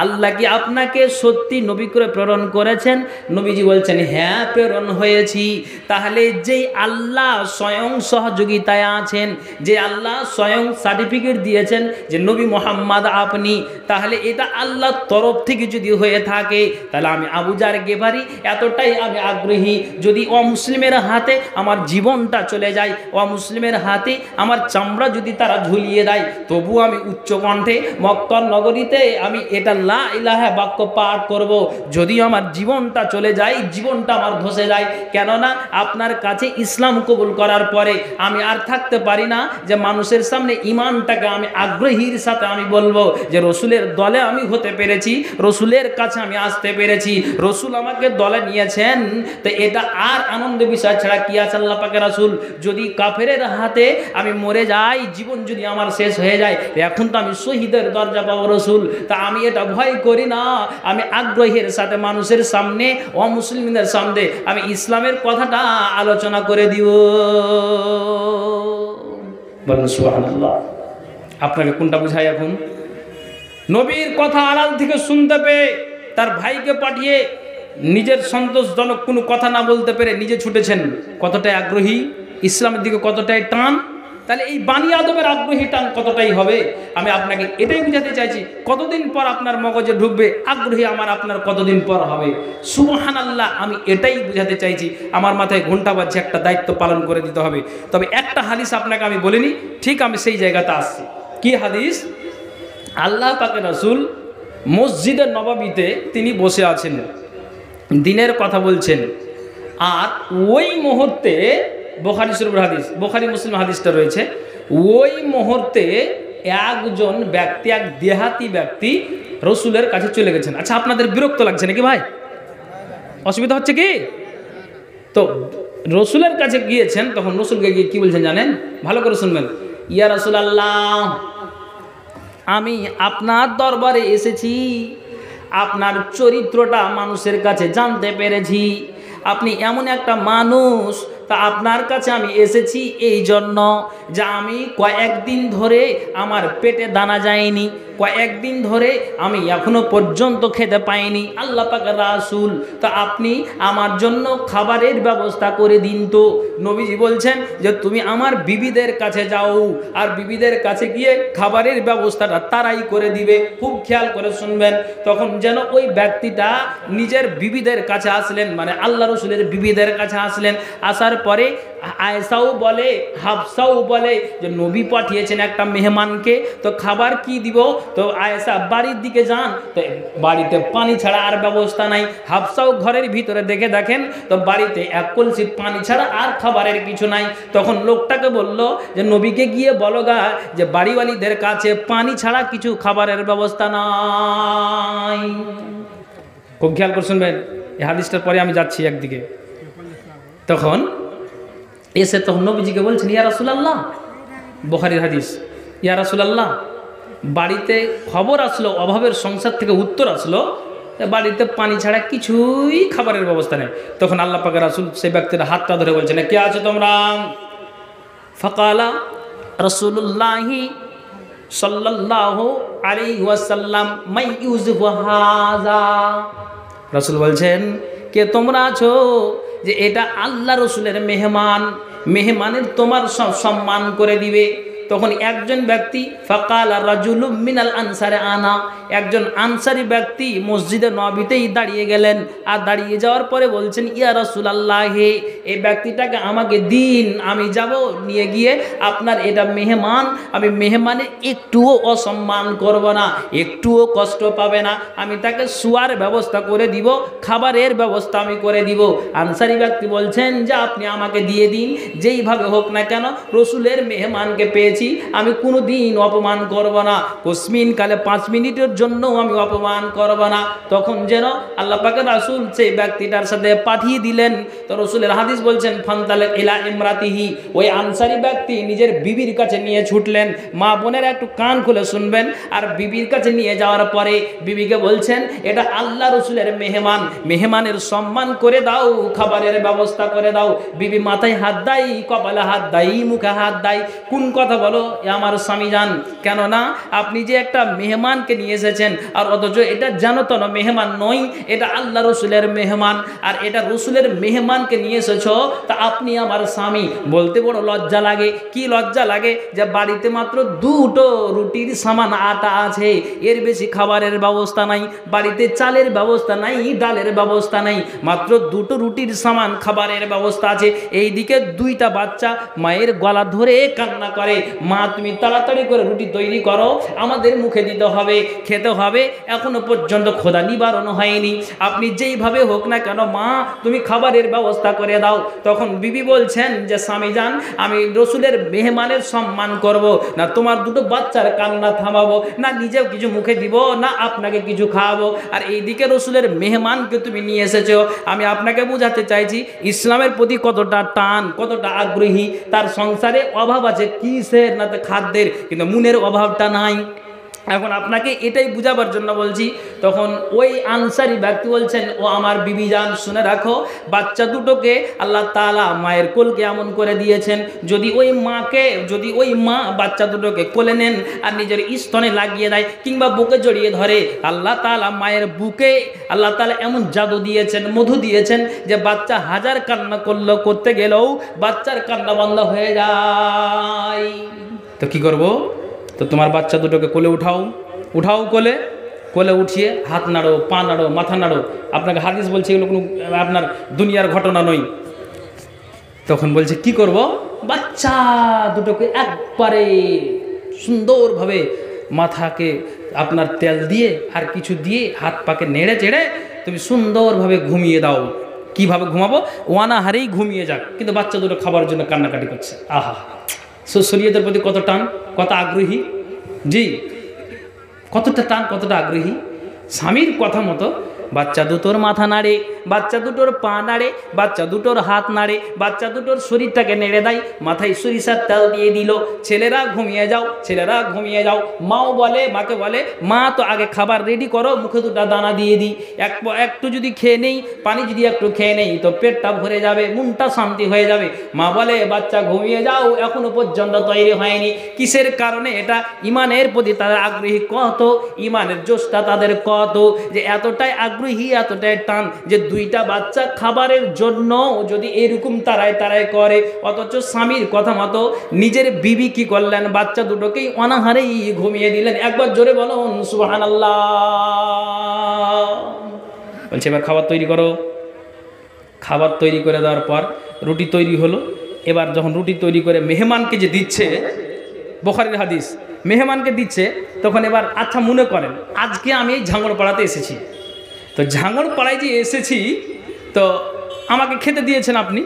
আল্লাহ কি আপনাকে সত্যি নবী করে প্রেরণ করেছেন? নবীজি বলছেন হ্যাঁ প্রেরণ হয়েছি। তাহলে যেই আল্লাহ স্বয়ং সহযোগিতায় আছেন, যে আল্লাহ স্বয়ং সার্টিফিকেট দিয়েছেন যে নবী মোহাম্মদ আপনি, তাহলে এটা আল্লাহর তরফ থেকে যদি হয়ে থাকে তাহলে আমি আবু জার গেফারি এতটাই আমি আগ্রহী, যদি অমুসলিমের হাতে আমার জীবনটা চলে যায়, অমুসলিমের হাতে আমার চামড়া যদি তারা ঝুলিয়ে দেয়, তবু আমি উচ্চ কণ্ঠে মক্কা নগরীতে আমি এটা লা ইলাহা বাক্য পাঠ করব। যদিও আমার জীবনটা চলে যায়, জীবনটা আমার ধসে যায়, কেননা আপনার কাছে ইসলাম কবুল করার পরে আমি আর থাকতে পারি না যে মানুষের সামনে ইমানটাকে আমি আগ্রহীর সাথে আমি বলবো যে রসুলের দলে আমি হতে পেরেছি, রসুলের কাছে আমি আসতে পেরেছি, রসুল আমাকে দলে নিয়েছেন। তো এটা আর আনন্দের বিষয় ছাড়া কি আছে? আল্লাহ পাকের রাসূল যদি কাফেরের হাতে আমি মরে যাই, জীবন যদি আমার শেষ হয়ে যায়, এখন তো আমি শহীদের দরজা পাবো রসুল। তা আমি এটা ভয় করি না, আমি আগ্রহের সাথে মানুষের সামনে, অমুসলিমদের সামনে আমি ইসলামের কথাটা আলোচনা করে দিব। বলেন সুবহানাল্লাহ। আপনাকে কোনটা বুঝাই? এখন নবীর কথা আড়াল থেকে শুনতে পেয়ে তার ভাইকে পাঠিয়ে নিজের সন্তোষজনক কোনো কথা না বলতে পেরে নিজে ছুটেছেন, কতটাই আগ্রহী, ইসলামের দিকে কতটাই টান। তাহলে এই বানি আদমের আগ্রহী টান কতটাই হবে? আমি আপনাকে এটাই বুঝাতে চাইছি, কতদিন পর আপনার মগজে ঢুকবে, আগ্রহী আমার আপনার কতদিন পর হবে। সুবহানাল্লাহ, আমি এটাই বুঝাতে চাইছি। আমার মাথায় ঘন্টা বাজছে, একটা দায়িত্ব পালন করে দিতে হবে। তবে একটা হাদিস আপনাকে আমি বলিনি, ঠিক আমি সেই জায়গাতে আসছি। কি হাদিস? আল্লাহ পাকের রাসূল মসজিদে নববীতে তিনি বসে আছেন, দিনের কথা বলছেন। আর ওই মুহূর্তে বুখারী শরীফের হাদিস, বুখারী মুসলিম হাদিসটা রয়েছে, ওই মুহূর্তে একজন ব্যক্তি, এক দেহাতি ব্যক্তি রসুলের কাছে চলে গেছেন। আচ্ছা, আপনাদের বিরক্ত লাগছে নাকি ভাই? অসুবিধা হচ্ছে কি? তো রসুলের কাছে গিয়েছেন, তখন রসুলকে গিয়ে কি বলছেন জানেন? ভালো করে শুনবেন। ইয়া রাসূলুল্লাহ, আমি আপনার দরবারে এসেছি, আপনার চরিত্রটা মানুষের কাছে জানতে পেরেছি, আপনি এমন একটা মানুষ। তা আপনার কাছে আমি এসেছি এই জন্য যে আমি কয়েকদিন ধরে আমার পেটে দানা যায়নি, কয়েকদিন ধরে আমি এখনো পর্যন্ত খেতে পাইনি। আল্লাহ পাকের রাসূল, তা আপনি আমার জন্য খাবারের ব্যবস্থা করে দিন। তো নবীজি বলছেন যে তুমি আমার বিবিদের কাছে যাও, আর বিবিদের কাছে গিয়ে খাবারের ব্যবস্থাটা তারাই করে দিবে। খুব খেয়াল করে শুনবেন। তখন যেন ওই ব্যক্তিটা নিজের বিবিদের কাছে আসলেন, মানে আল্লাহ রসুলের বিবিদের কাছে আসলেন। আসার পরে আয়েশাও বলে, হাফসাও বলে যে নবী পাঠিয়েছেন একটা মেহমানকে, তো খাবার কি দিব? তো আয়েশা বাড়ির দিকে যান, তো বাড়িতে পানি ছাড়া আর ব্যবস্থা নাই। হাফসাও ঘরের ভিতরে দেখেন তো বাড়িতে এক কলসি পানি ছাড়া আর খাবারের কিছু নাই। তখন লোকটাকে বলল যে নবীকে গিয়ে বলো গা যে বাড়িওয়ালিদের কাছে পানি ছাড়া কিছু খাবারের ব্যবস্থা নাই। খুব খেয়াল করে শুনবেন, এই হাদিসটার পরে আমি যাচ্ছি একদিকে। তখন এসে তখন নবীজিকে বলছেন ইয়া রাসূলুল্লাহ, বুখারীর হাদিস, ইয়া রাসূলুল্লাহ, বাড়িতে খবর আসলো, অভাবের সংসার থেকে উত্তর আসলো, বাড়িতে পানি ছাড়া কিছুই খাবারের ব্যবস্থা নেই। তখন আল্লাহ পাকের রাসূল সেই ব্যক্তির হাতটা ধরে বলছেন কে আছো তোমরা? ফাকালা রাসূলুল্লাহি সাল্লাল্লাহু আলাইহি ওয়াসাল্লাম মাই ইউযিফু হাযা, রাসূল বলছেন কে তোমরা আছো যে এটা আল্লাহ রসুলের মেহমান, মেহমানের তোমার সব সম্মান করে দিবে। তখন একজন ব্যক্তি ফাকাল রাজুলুম মিনাল আনসারে আনা, একজন আনসারি ব্যক্তি মসজিদে নববীতেই দাঁড়িয়ে গেলেন, আর দাঁড়িয়ে যাওয়ার পরে বলছেন ইয়া রাসূলুল্লাহ, এই ব্যক্তিটাকে আমাকে দিন, আমি যাব নিয়ে গিয়ে আপনার এটা মেহমান, আমি মেহমানের একটুও অসম্মান করব না, একটুও কষ্ট পাবে না, আমি তাকে শোয়ার ব্যবস্থা করে দিব, খাবারের ব্যবস্থা আমি করে দিব। আনসারি ব্যক্তি বলছেন যে আপনি আমাকে দিয়ে দিন, যেইভাবে হোক না কেন রসুলের মেহমানকে পেয়েছি, আমি কোনো দিন অপমান করব না, কসমিন কালে 5 মিনিটের জন্য আমি অপমান করব না। তখন যেন আল্লাহ পাকের রাসূল সেই ব্যক্তিটার সাথে পাঠিয়ে দিলেন। তো রসুলের হাদিস বলছেন ফান্তালাক ইলা ইমরাতিহি, ওই আনসারি ব্যক্তি নিজের বিবির কাছে নিয়ে ছুটলেন। মা বোনেরা একটু কান খুলে শুনবেন। আর বিবির কাছে নিয়ে যাওয়ার পরে বিবিকে বলছেন এটা আল্লাহ রসুলের মেহমান, মেহমানের সম্মান করে দাও, খাবারের ব্যবস্থা করে দাও। বিবি মাথায় হাত দেয়, কপালে হাত দেয়, মুখে হাত দেয়, কোন কথা বলো আমার স্বামী যান, কেননা আপনি যে একটা মেহমানকে নিয়ে এসেছেন, আর অথচ এটা জানো তো না মেহমান নয়, এটা আল্লাহ রসুলের মেহমান, আর এটা রসুলের মেহমানকে নিয়ে এসেছো, তা আপনি আমার স্বামী। বলতে বড় লজ্জা লাগে। কি লজ্জা লাগে যে বাড়িতে মাত্র 2টো রুটির সামান আটা আছে, এর বেশি খাবারের ব্যবস্থা নাই, বাড়িতে চালের ব্যবস্থা নাই, ডালের ব্যবস্থা নাই, মাত্র 2টো রুটির সামান খাবারের ব্যবস্থা আছে। এইদিকে 2টা বাচ্চা মায়ের গলা ধরে কান্না করে, মা তুমি তাড়াতাড়ি করে রুটি তৈরি করো, আমাদের মুখে দিতে হবে, খেতে হবে, এখনো পর্যন্ত ক্ষুধা নিবারণ হয়নি, আপনি যেইভাবে হোক না কেন মা তুমি খাবারের ব্যবস্থা করে দাও। তখন বিবি বলছেন যে স্বামী যান, আমি রসুলের মেহমানের সম্মান করব না, তোমার 2টো বাচ্চার কান্না থামাবো না, নিজেও কিছু মুখে দিব না, আপনাকে কিছু খাওয়াবো। আর এইদিকে রসুলের মেহমানকে তুমি নিয়ে এসেছো। আমি আপনাকে বোঝাতে চাইছি ইসলামের প্রতি কতটা টান, কতটা আগ্রহী। তার সংসারে অভাব আছে কিসের না তো খাদ্যের, কিন্তু মনের অভাবটা নাই। এখন আপনাকে এটাই বুঝাবার জন্য বলছি। তখন ওই আনসারি ব্যক্তি বলছেন ও আমার বিবি জান শুনে রাখো, বাচ্চা দুটোকে আল্লাহ তাআলা মায়ের কোলকে এমন করে দিয়েছেন, যদি ওই মা বাচ্চা দুটোকে কোলে নেন আর নিজের স্তনে লাগিয়ে দেয় কিংবা বুকে জড়িয়ে ধরে, আল্লাহ তাআলা মায়ের বুকে আল্লাহ তাআলা এমন জাদু দিয়েছেন, মধু দিয়েছেন যে বাচ্চা হাজার কান্না করতে গেলেও বাচ্চার কান্না বন্ধ হয়ে যায়। তো কি করব? তো তোমার বাচ্চা দুটোকে কোলে উঠাও, কোলে উঠিয়ে হাত নাড়ো, পা নাড়ো, মাথা নাড়ো। আপনাকে হাদিস বলছে এগুলো কোনো আপনার দুনিয়ার ঘটনা নয়। তখন বলছে কি করব? বাচ্চা দুটোকে একবারে সুন্দরভাবে মাথাকে আপনার তেল দিয়ে আর কিছু দিয়ে হাত পাকে নেড়ে চেড়ে তুমি সুন্দরভাবে ঘুমিয়ে দাও। কিভাবে ঘুমাবো? ওয়ানাহারেই ঘুমিয়ে যাক, কিন্তু বাচ্চা দুটো খাবার জন্য কান্নাকাটি করছে। আহা, শরীয়তের প্রতি কত টান, কত আগ্রহী, জি কতটা টান, কতটা আগ্রহী। স্বামীর কথা মতো বাচ্চা দুটোর মাথা নাড়ে, বাচ্চা দুটোর পা নাড়ে, বাচ্চা দুটোর হাত নাড়ে, বাচ্চা দুটোর শরীরটাকে নেড়ে দেয়, মাথায় সরিষার তেল দিয়ে দিল। ছেলেরা ঘুমিয়ে যাও। মাকে বলে মা তো আগে খাবার রেডি করো, মুখে 2টা দানা দিয়ে দিই, একটু যদি খেয়ে নেই, পানি যদি একটু খেয়ে নেই তো পেটটা ভরে যাবে, মনটা শান্তি হয়ে যাবে। মা বলে বাচ্চা ঘুমিয়ে যাও, এখনো পর্যন্ত তৈরি হয়নি। কিসের কারণে? এটা ইমানের প্রতি তাদের আগ্রহী কত, ইমানের জোশটা তাদের কত, যে এতটাই আগ্রহী, এতটাই টান যে 2টা বাচ্চা খাবারের জন্য যদি এরকম তারায় করে। অথচ স্বামীর কথা মতো নিজের বিবি কি করলেন? বাচ্চা দুটোকেই অনাহারেই ঘুমিয়ে দিলেন। একবার জোরে বলুন সুবহানাল্লাহ। বলছে এবার খাবার তৈরি করো। খাবার তৈরি করে দেওয়ার পর রুটি তৈরি হলো। এবার যখন রুটি তৈরি করে মেহমানকে যে দিচ্ছে, বুখারীর হাদিস, মেহমানকে দিচ্ছে, তখন এবার আচ্ছা মনে করেন আজকে আমি এই ঝাঙ্গড়পাড়াতে এসেছি, তো ঝাঙ্গড়পাড়ায় যে এসেছি তো আমাকে খেতে দিয়েছেন আপনি,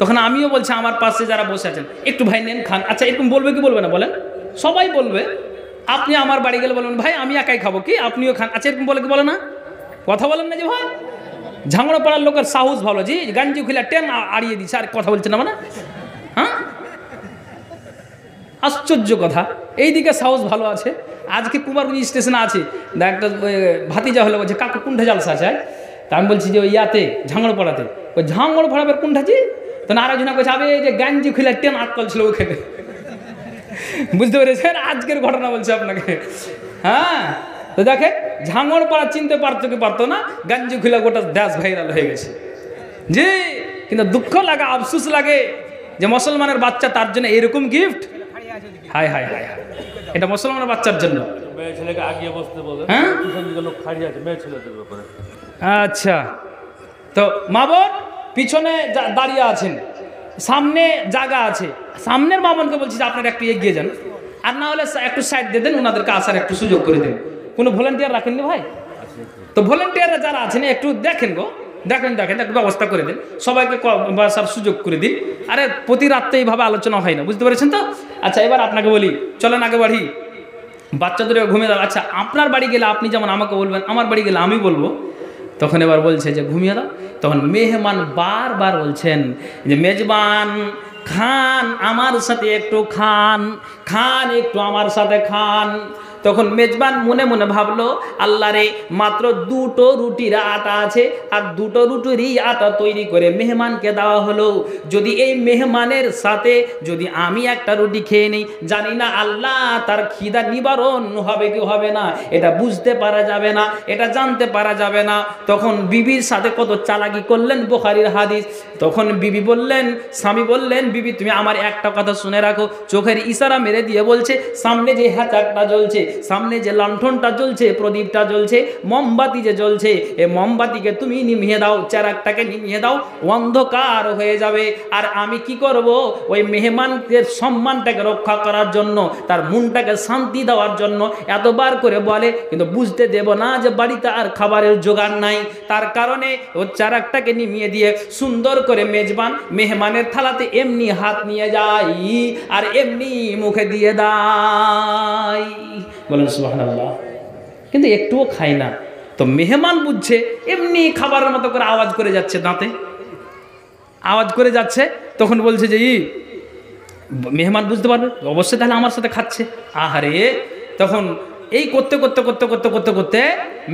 তখন আমিও বলছি আমার পাশে যারা বসে আছেন একটু ভাই নেন খান। আচ্ছা এরকম বলবে কি বলবে না বলেন? সবাই বলবে। আপনি আমার বাড়ি গেলে বলবেন ভাই আমি একাই খাবো কি, আপনিও খান। আচ্ছা এরকম বলে কি বলে না? কথা বলেন না যে ভাই? ঝাঙ্গড়পাড়ার লোকের সাহস ভালো, যে গাঞ্জি খুলে টেন আড়িয়ে দিচ্ছে আর কথা বলছে না মানে, হ্যাঁ আশ্চর্য কথা। এইদিকে সাহস ভালো আছে। আজকে কুমারগঞ্জ স্টেশনে আছে, একটা ভাতিজা হলে বলছে কাকু কুণ্ঠা জালসা আছে, তা আমি বলছি যে ওই ইয়াতে ঝাঙ্গড়পাড়াতে, ওই ঝাঙ্গড়পাড়াবের কুণ্ঠাছি, তো আরেকজনা বলছে আবে যে গাঞ্জি খুলে টেন আটকল ছিল ওখানে। বুঝতে পেরেছেন? আজকের ঘটনা বলছে আপনাকে। হ্যাঁ, তো দেখেন ঝাঙড় পাড়া চিনতে পারতো কি পারতো না, গাঞ্জি খুলে গোটা দেশ ভাইরাল হয়ে গেছে। জি, কিন্তু দুঃখ লাগে, আফসোস লাগে যে মুসলমানের বাচ্চা, তার জন্য এরকম গিফট। হায় হায় হায় হায়, এটা মুসলমানের বাচ্চার জন্য। হ্যাঁ, আচ্ছা, তো মা বোন পিছনে দাঁড়িয়ে আছেন, সামনে জায়গা আছে, সামনের মা বোনকে বলছি যে আপনারা একটু এগিয়ে যান, আর না হলে একটু সাইড দিয়ে দেন, ওনাদেরকে আসার একটু সুযোগ করে দেন। কোনো ভলেন্টিয়ার রাখেননি ভাই? তো ভলেন্টিয়াররা যারা আছেন একটু দেখেন গো, দেখেন একটু ব্যবস্থা করে দিন, সবাইকে বাসার সুযোগ করে দিন। আরে প্রতি রাত্রে এইভাবে আলোচনা হয় না, বুঝতে পেরেছেন তো? আচ্ছা, এবার আপনাকে বলি, চলেন আগে বাড়ি, বাচ্চাদের ঘুমিয়ে দাও। আচ্ছা, আপনার বাড়ি গেলে আপনি যেমন আমাকে বলবেন, আমার বাড়ি গেলে আমি বলবো। তখন এবার বলছে যে ঘুমিয়ে দাও। তখন মেহমান বারবার বলছেন যে মেজবান খান, আমার সাথে একটু খান, খান একটু আমার সাথে খান। তখন মেজবান মনে মনে ভাবলো, আল্লাহ রে, মাত্র দুটো রুটির আটা আছে, আর দুটো রুটিরই আটা তৈরি করে মেহমানকে দেওয়া হলো। যদি এই মেহমানের সাথে যদি আমি একটা রুটি খেয়ে নিই, জানি না আল্লাহ তার খিদা নিবারণ হবে কি হবে না, এটা বুঝতে পারা যাবে না, এটা জানতে পারা যাবে না। তখন বিবির সাথে কত চালাকি করলেন, বুখারীর হাদিস। তখন বিবি বললেন, স্বামী বললেন, বিবি তুমি আমার একটা কথা শুনে রাখো। চোখের ইশারা মেরে দিয়ে বলছে, সামনে যে হ্যাচাকটা জ্বলছে, সামনে যে লণ্ঠনটা জ্বলছে, প্রদীপটা জ্বলছে, মোমবাতি যে জ্বলছে, এই মোমবাতিকে তুমি নিভিয়ে দাও, চারাকটাকে নিভিয়ে দাও, অন্ধকার হয়ে যাবে। আর আমি কি করব, ওই মেহমানদের সম্মানটাকে রক্ষা করার জন্য, তার মনটাকে শান্তি দেওয়ার জন্য এতবার করে বলে, কিন্তু বুঝতে দেব না যে বাড়িতে আর খাবারের জোগাড় নাই। তার কারণে ও চারাকটাকে নিভিয়ে দিয়ে সুন্দর করে মেজবান মেহমানের থালাতে এমনি হাত নিয়ে যাই আর এমনি মুখে দিয়ে দেয়। বলেন সুবহানাল্লাহ। কিন্তু একটুও খাই না। তো মেহমান বুঝছে, এমনি খাবারের মতো করে আওয়াজ করে যাচ্ছে, দাঁতে আওয়াজ করে যাচ্ছে। তখন বলছে যে মেহমান বুঝতে পারবে অবশ্যই, তাহলে আমার সাথে খাচ্ছে। আহারে, তখন এই করতে করতে করতে করতে করতে করতে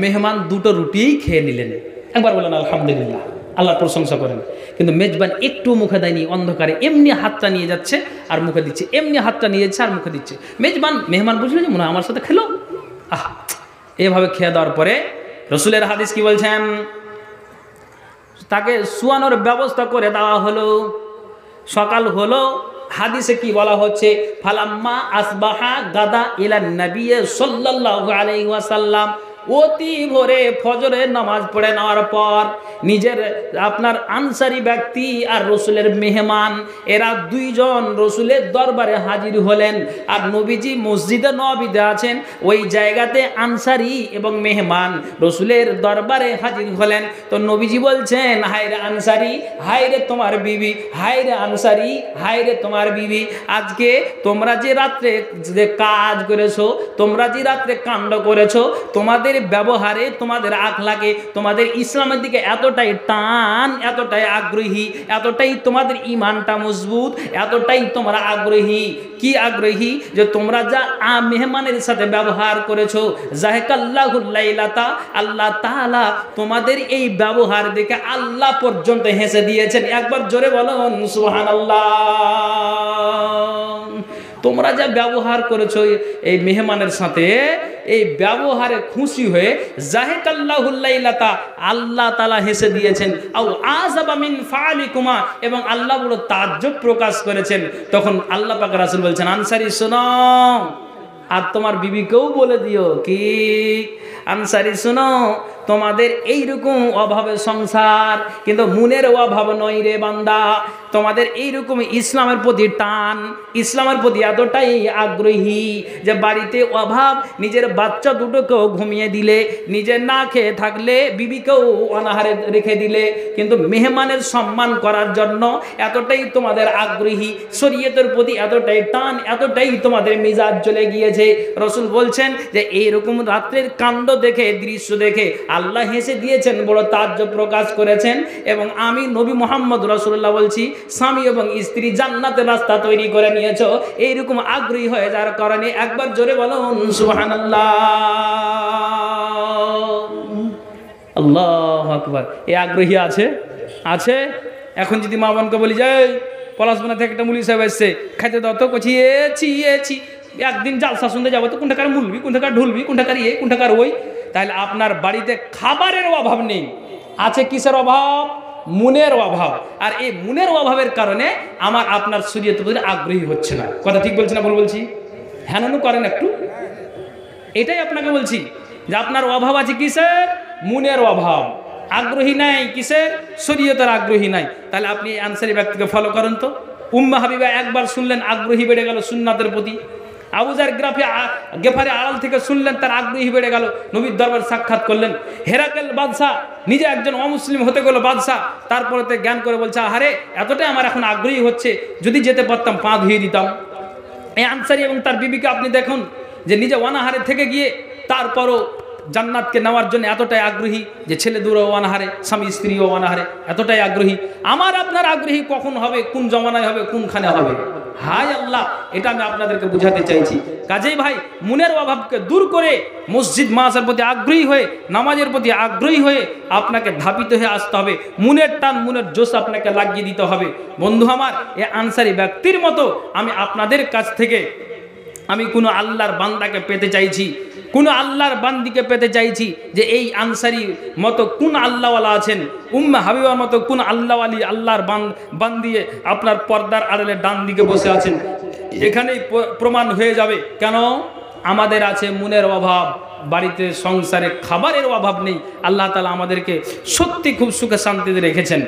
মেহমান দুটো রুটিই খেয়ে নিলেন। একবার বলেন আলহামদুলিল্লাহ, আল্লাহর প্রশংসা করেন। কিন্তু মেজবান একটু মুখে দেয়নি, অন্ধকারে এমনি হাতটা নিয়ে যাচ্ছে আর মুখে দিচ্ছে, এমনি হাতটা নিয়ে যাচ্ছে আর মুখে দিচ্ছে। মেহমান বুঝলো যে মনে হয় আমার সাথে খেলো। এভাবে খেয়ে দেওয়ার পরে রসুলের হাদিস কি বলছেন, তাকে শুয়ানোর ব্যবস্থা করে দেওয়া হলো। সকাল হলো, হাদিসে কি বলা হচ্ছে, ফালাম্মা আসবাহা গাদা ইলান নবী সাল্লাল্লাহু আলাইহি ওয়াসাল্লাম, অতি ভোরে ফজরের নামাজ পড়ে নেওয়ার পর নিজের আপনার আনসারি ব্যক্তি আর রসুলের মেহমান, এরা দুইজন রসুলের দরবারে হাজির হলেন। আর নবীজি মসজিদে নববীতে আছেন, ওই জায়গাতে আনসারি এবং মেহমান রসুলের দরবারে হাজির হলেন। তো নবীজি বলছেন, হায়রে আনসারি, হায়রে তোমার বিবি, হায়রে আনসারি, হায়রে তোমার বিবি, আজকে তোমরা যে রাত্রে যে কাজ করেছো, তোমরা যে রাত্রে কাণ্ড করেছো, তোমাদের ব্যবহারে, তোমাদের আখলাকে, তোমাদের ইসলামের দিকে এতটাই টান, এতটাই আগ্রহী, এতটাই তোমাদের ঈমানটা মজবুত, এতটাই তোমরা আগ্রহী। কি আগ্রহী? যে তোমরা যা মেহমানের সাথে ব্যবহার করেছো, জাহাকাল্লাহুল লাইলাতা, আল্লাহ তাআলা তোমাদের এই ব্যবহার দেখে আল্লাহ পর্যন্ত হেসে দিয়েছেন। একবার জোরে বলুন সুবহানাল্লাহ। তোমরা যা ব্যবহার করেছো এই মেহমানের সাথে, এই ব্যবহারে খুশি হয়ে জাহাকাল্লাহুল লাইলাতা, আল্লাহ তাআলা হেসে দিয়েছেন। আও আযাবা মিন ফালিকুমা, এবং আল্লাহ বড় তাজ্জব প্রকাশ করেছেন। তখন আল্লাহ পাক রাসূল বলছেন, আনসারী শোনো, আর তোমার বিবিকেও বলে দিও। কি? আনসারী শোনো, তোমাদের এইরকম অভাবে সংসার, কিন্তু মনের অভাব নয় রে বান্দা। তোমাদের এইরকম ইসলামের প্রতি টান, ইসলামের প্রতি এতটাই আগ্রহী যে বাড়িতে অভাব, নিজের বাচ্চা দুটোকেও ঘুমিয়ে দিলে, নিজে না খেয়ে থাকলে বিবিকেও অনাহারে রেখে দিলে, কিন্তু মেহমানের সম্মান করার জন্য এতটাই তোমাদের আগ্রহী, শরীয়তের প্রতি এতটাই টান, এতটাই তোমাদের মিজাজ চলে গিয়েছে। রসুল বলছেন যে এইরকম রাত্রের কাণ্ড দেখে, দৃশ্য দেখে আল্লাহ হেসে দিয়েছেন, বড় তাজ্জব প্রকাশ করেছেন। এবং আমি নবী মুহাম্মদ রাসূলুল্লাহ বলছি, স্বামী এবং স্ত্রী জান্নাতের রাস্তা তৈরি করে নিয়েছো এইরকম আগ্রহী হয়ে যাওয়ার কারণে। একবার জোরে বলুন সুবহানাল্লাহ, আল্লাহু আকবার। এই আগ্রহী আছে? আছে। এখন যদি মা বোনকে বলি, যাই পলাশবনা থেকে একটা মুলি সাহেব এসছে, খাইতে দাও তো, কছি এছি একদিন জালসা শুনতে যাবো তো কোনটাকার মুলবি, কোনটাকার ঢুলবি, কোনটাকার কোনটাকার ওই। তাহলে আপনার বাড়িতে খাবারের অভাব নেই, আছে কিসের অভাব? মনের অভাব। আর এই মনের অভাবের কারণে আমার আপনার শরীয়তের প্রতি আগ্রহী হচ্ছে না। কথা ঠিক বলছি না ভুল বলছি? হ্যাঁ নানু করেন একটু। এটাই আপনাকে বলছি যে আপনার অভাব আছে কিসের? মনের অভাব। আগ্রহী নাই কিসের? শরীয়তের আগ্রহী নাই। তাহলে আপনি এই আনসারী ব্যক্তিকে ফলো করেন তো। উম্মে হাবিবা একবার শুনলেন, আগ্রহী বেড়ে গেল সুন্নাতের প্রতি। আবু যার গেফারি আড়াল থেকে শুনলেন, তার আগ্রহী বেড়ে গেল, নবীর দরবার সাক্ষাৎ করলেন। হেরাকেল বাদশাহ নিজে একজন অমুসলিম হতে গেল বাদশাহ, তারপরে জ্ঞান করে বলছে, আহারে এতটাই আমার এখন আগ্রহী হচ্ছে, যদি যেতে পারতাম পা ধুয়ে দিতাম। এই আনসারী এবং তার বিবিকে আপনি দেখুন যে নিজে অনাহারে থেকে গিয়ে তারপরও জান্নাতকে নেওয়ার জন্য এতটাই আগ্রহী যে ছেলে দূরও অনাহারে, স্বামী স্ত্রীও অনাহারে, এতটাই আগ্রহী। আমার আপনার আগ্রহী কখন হবে, কোন জমানায় হবে, কোনখানে হবে? হায় আল্লাহ, এটা আমি আপনাদেরকে বুঝাতে চাইছি। কাজেই ভাই, মনের অভাবকে দূর করে মসজিদ মাসার প্রতি আগ্রহী হয়ে, নামাজের প্রতি আগ্রহী হয়ে আপনাকে ধাবিত হয়ে আসতে হবে। মনের টান, মনের জোশ আপনাকে লাগিয়ে দিতে হবে। বন্ধু আমার, এ আনসারী ব্যক্তির মতো আমি আপনাদের কাছ থেকে আমি কোনো আল্লাহর বান্দাকে পেতে চাইছি, কোন আল্লাহর বান্দিকে পেতে চাইছি যে এই আনসারী মতো কোন আল্লাহওয়ালা আছেন, উম্মে হাবিবার মতো কোন আল্লাহওয়ালি আল্লাহর বান্দিয়ে আপনার পর্দার আড়ালে ডান দিকে বসে আছেন। এখানেই প্রমাণ হয়ে যাবে কেন আমাদের আছে মনের অভাব, বাড়িতে সংসারে খাবারের অভাব নেই। আল্লাহ তাআলা আমাদেরকে সত্যি খুব সুখে শান্তিতে রেখেছেন।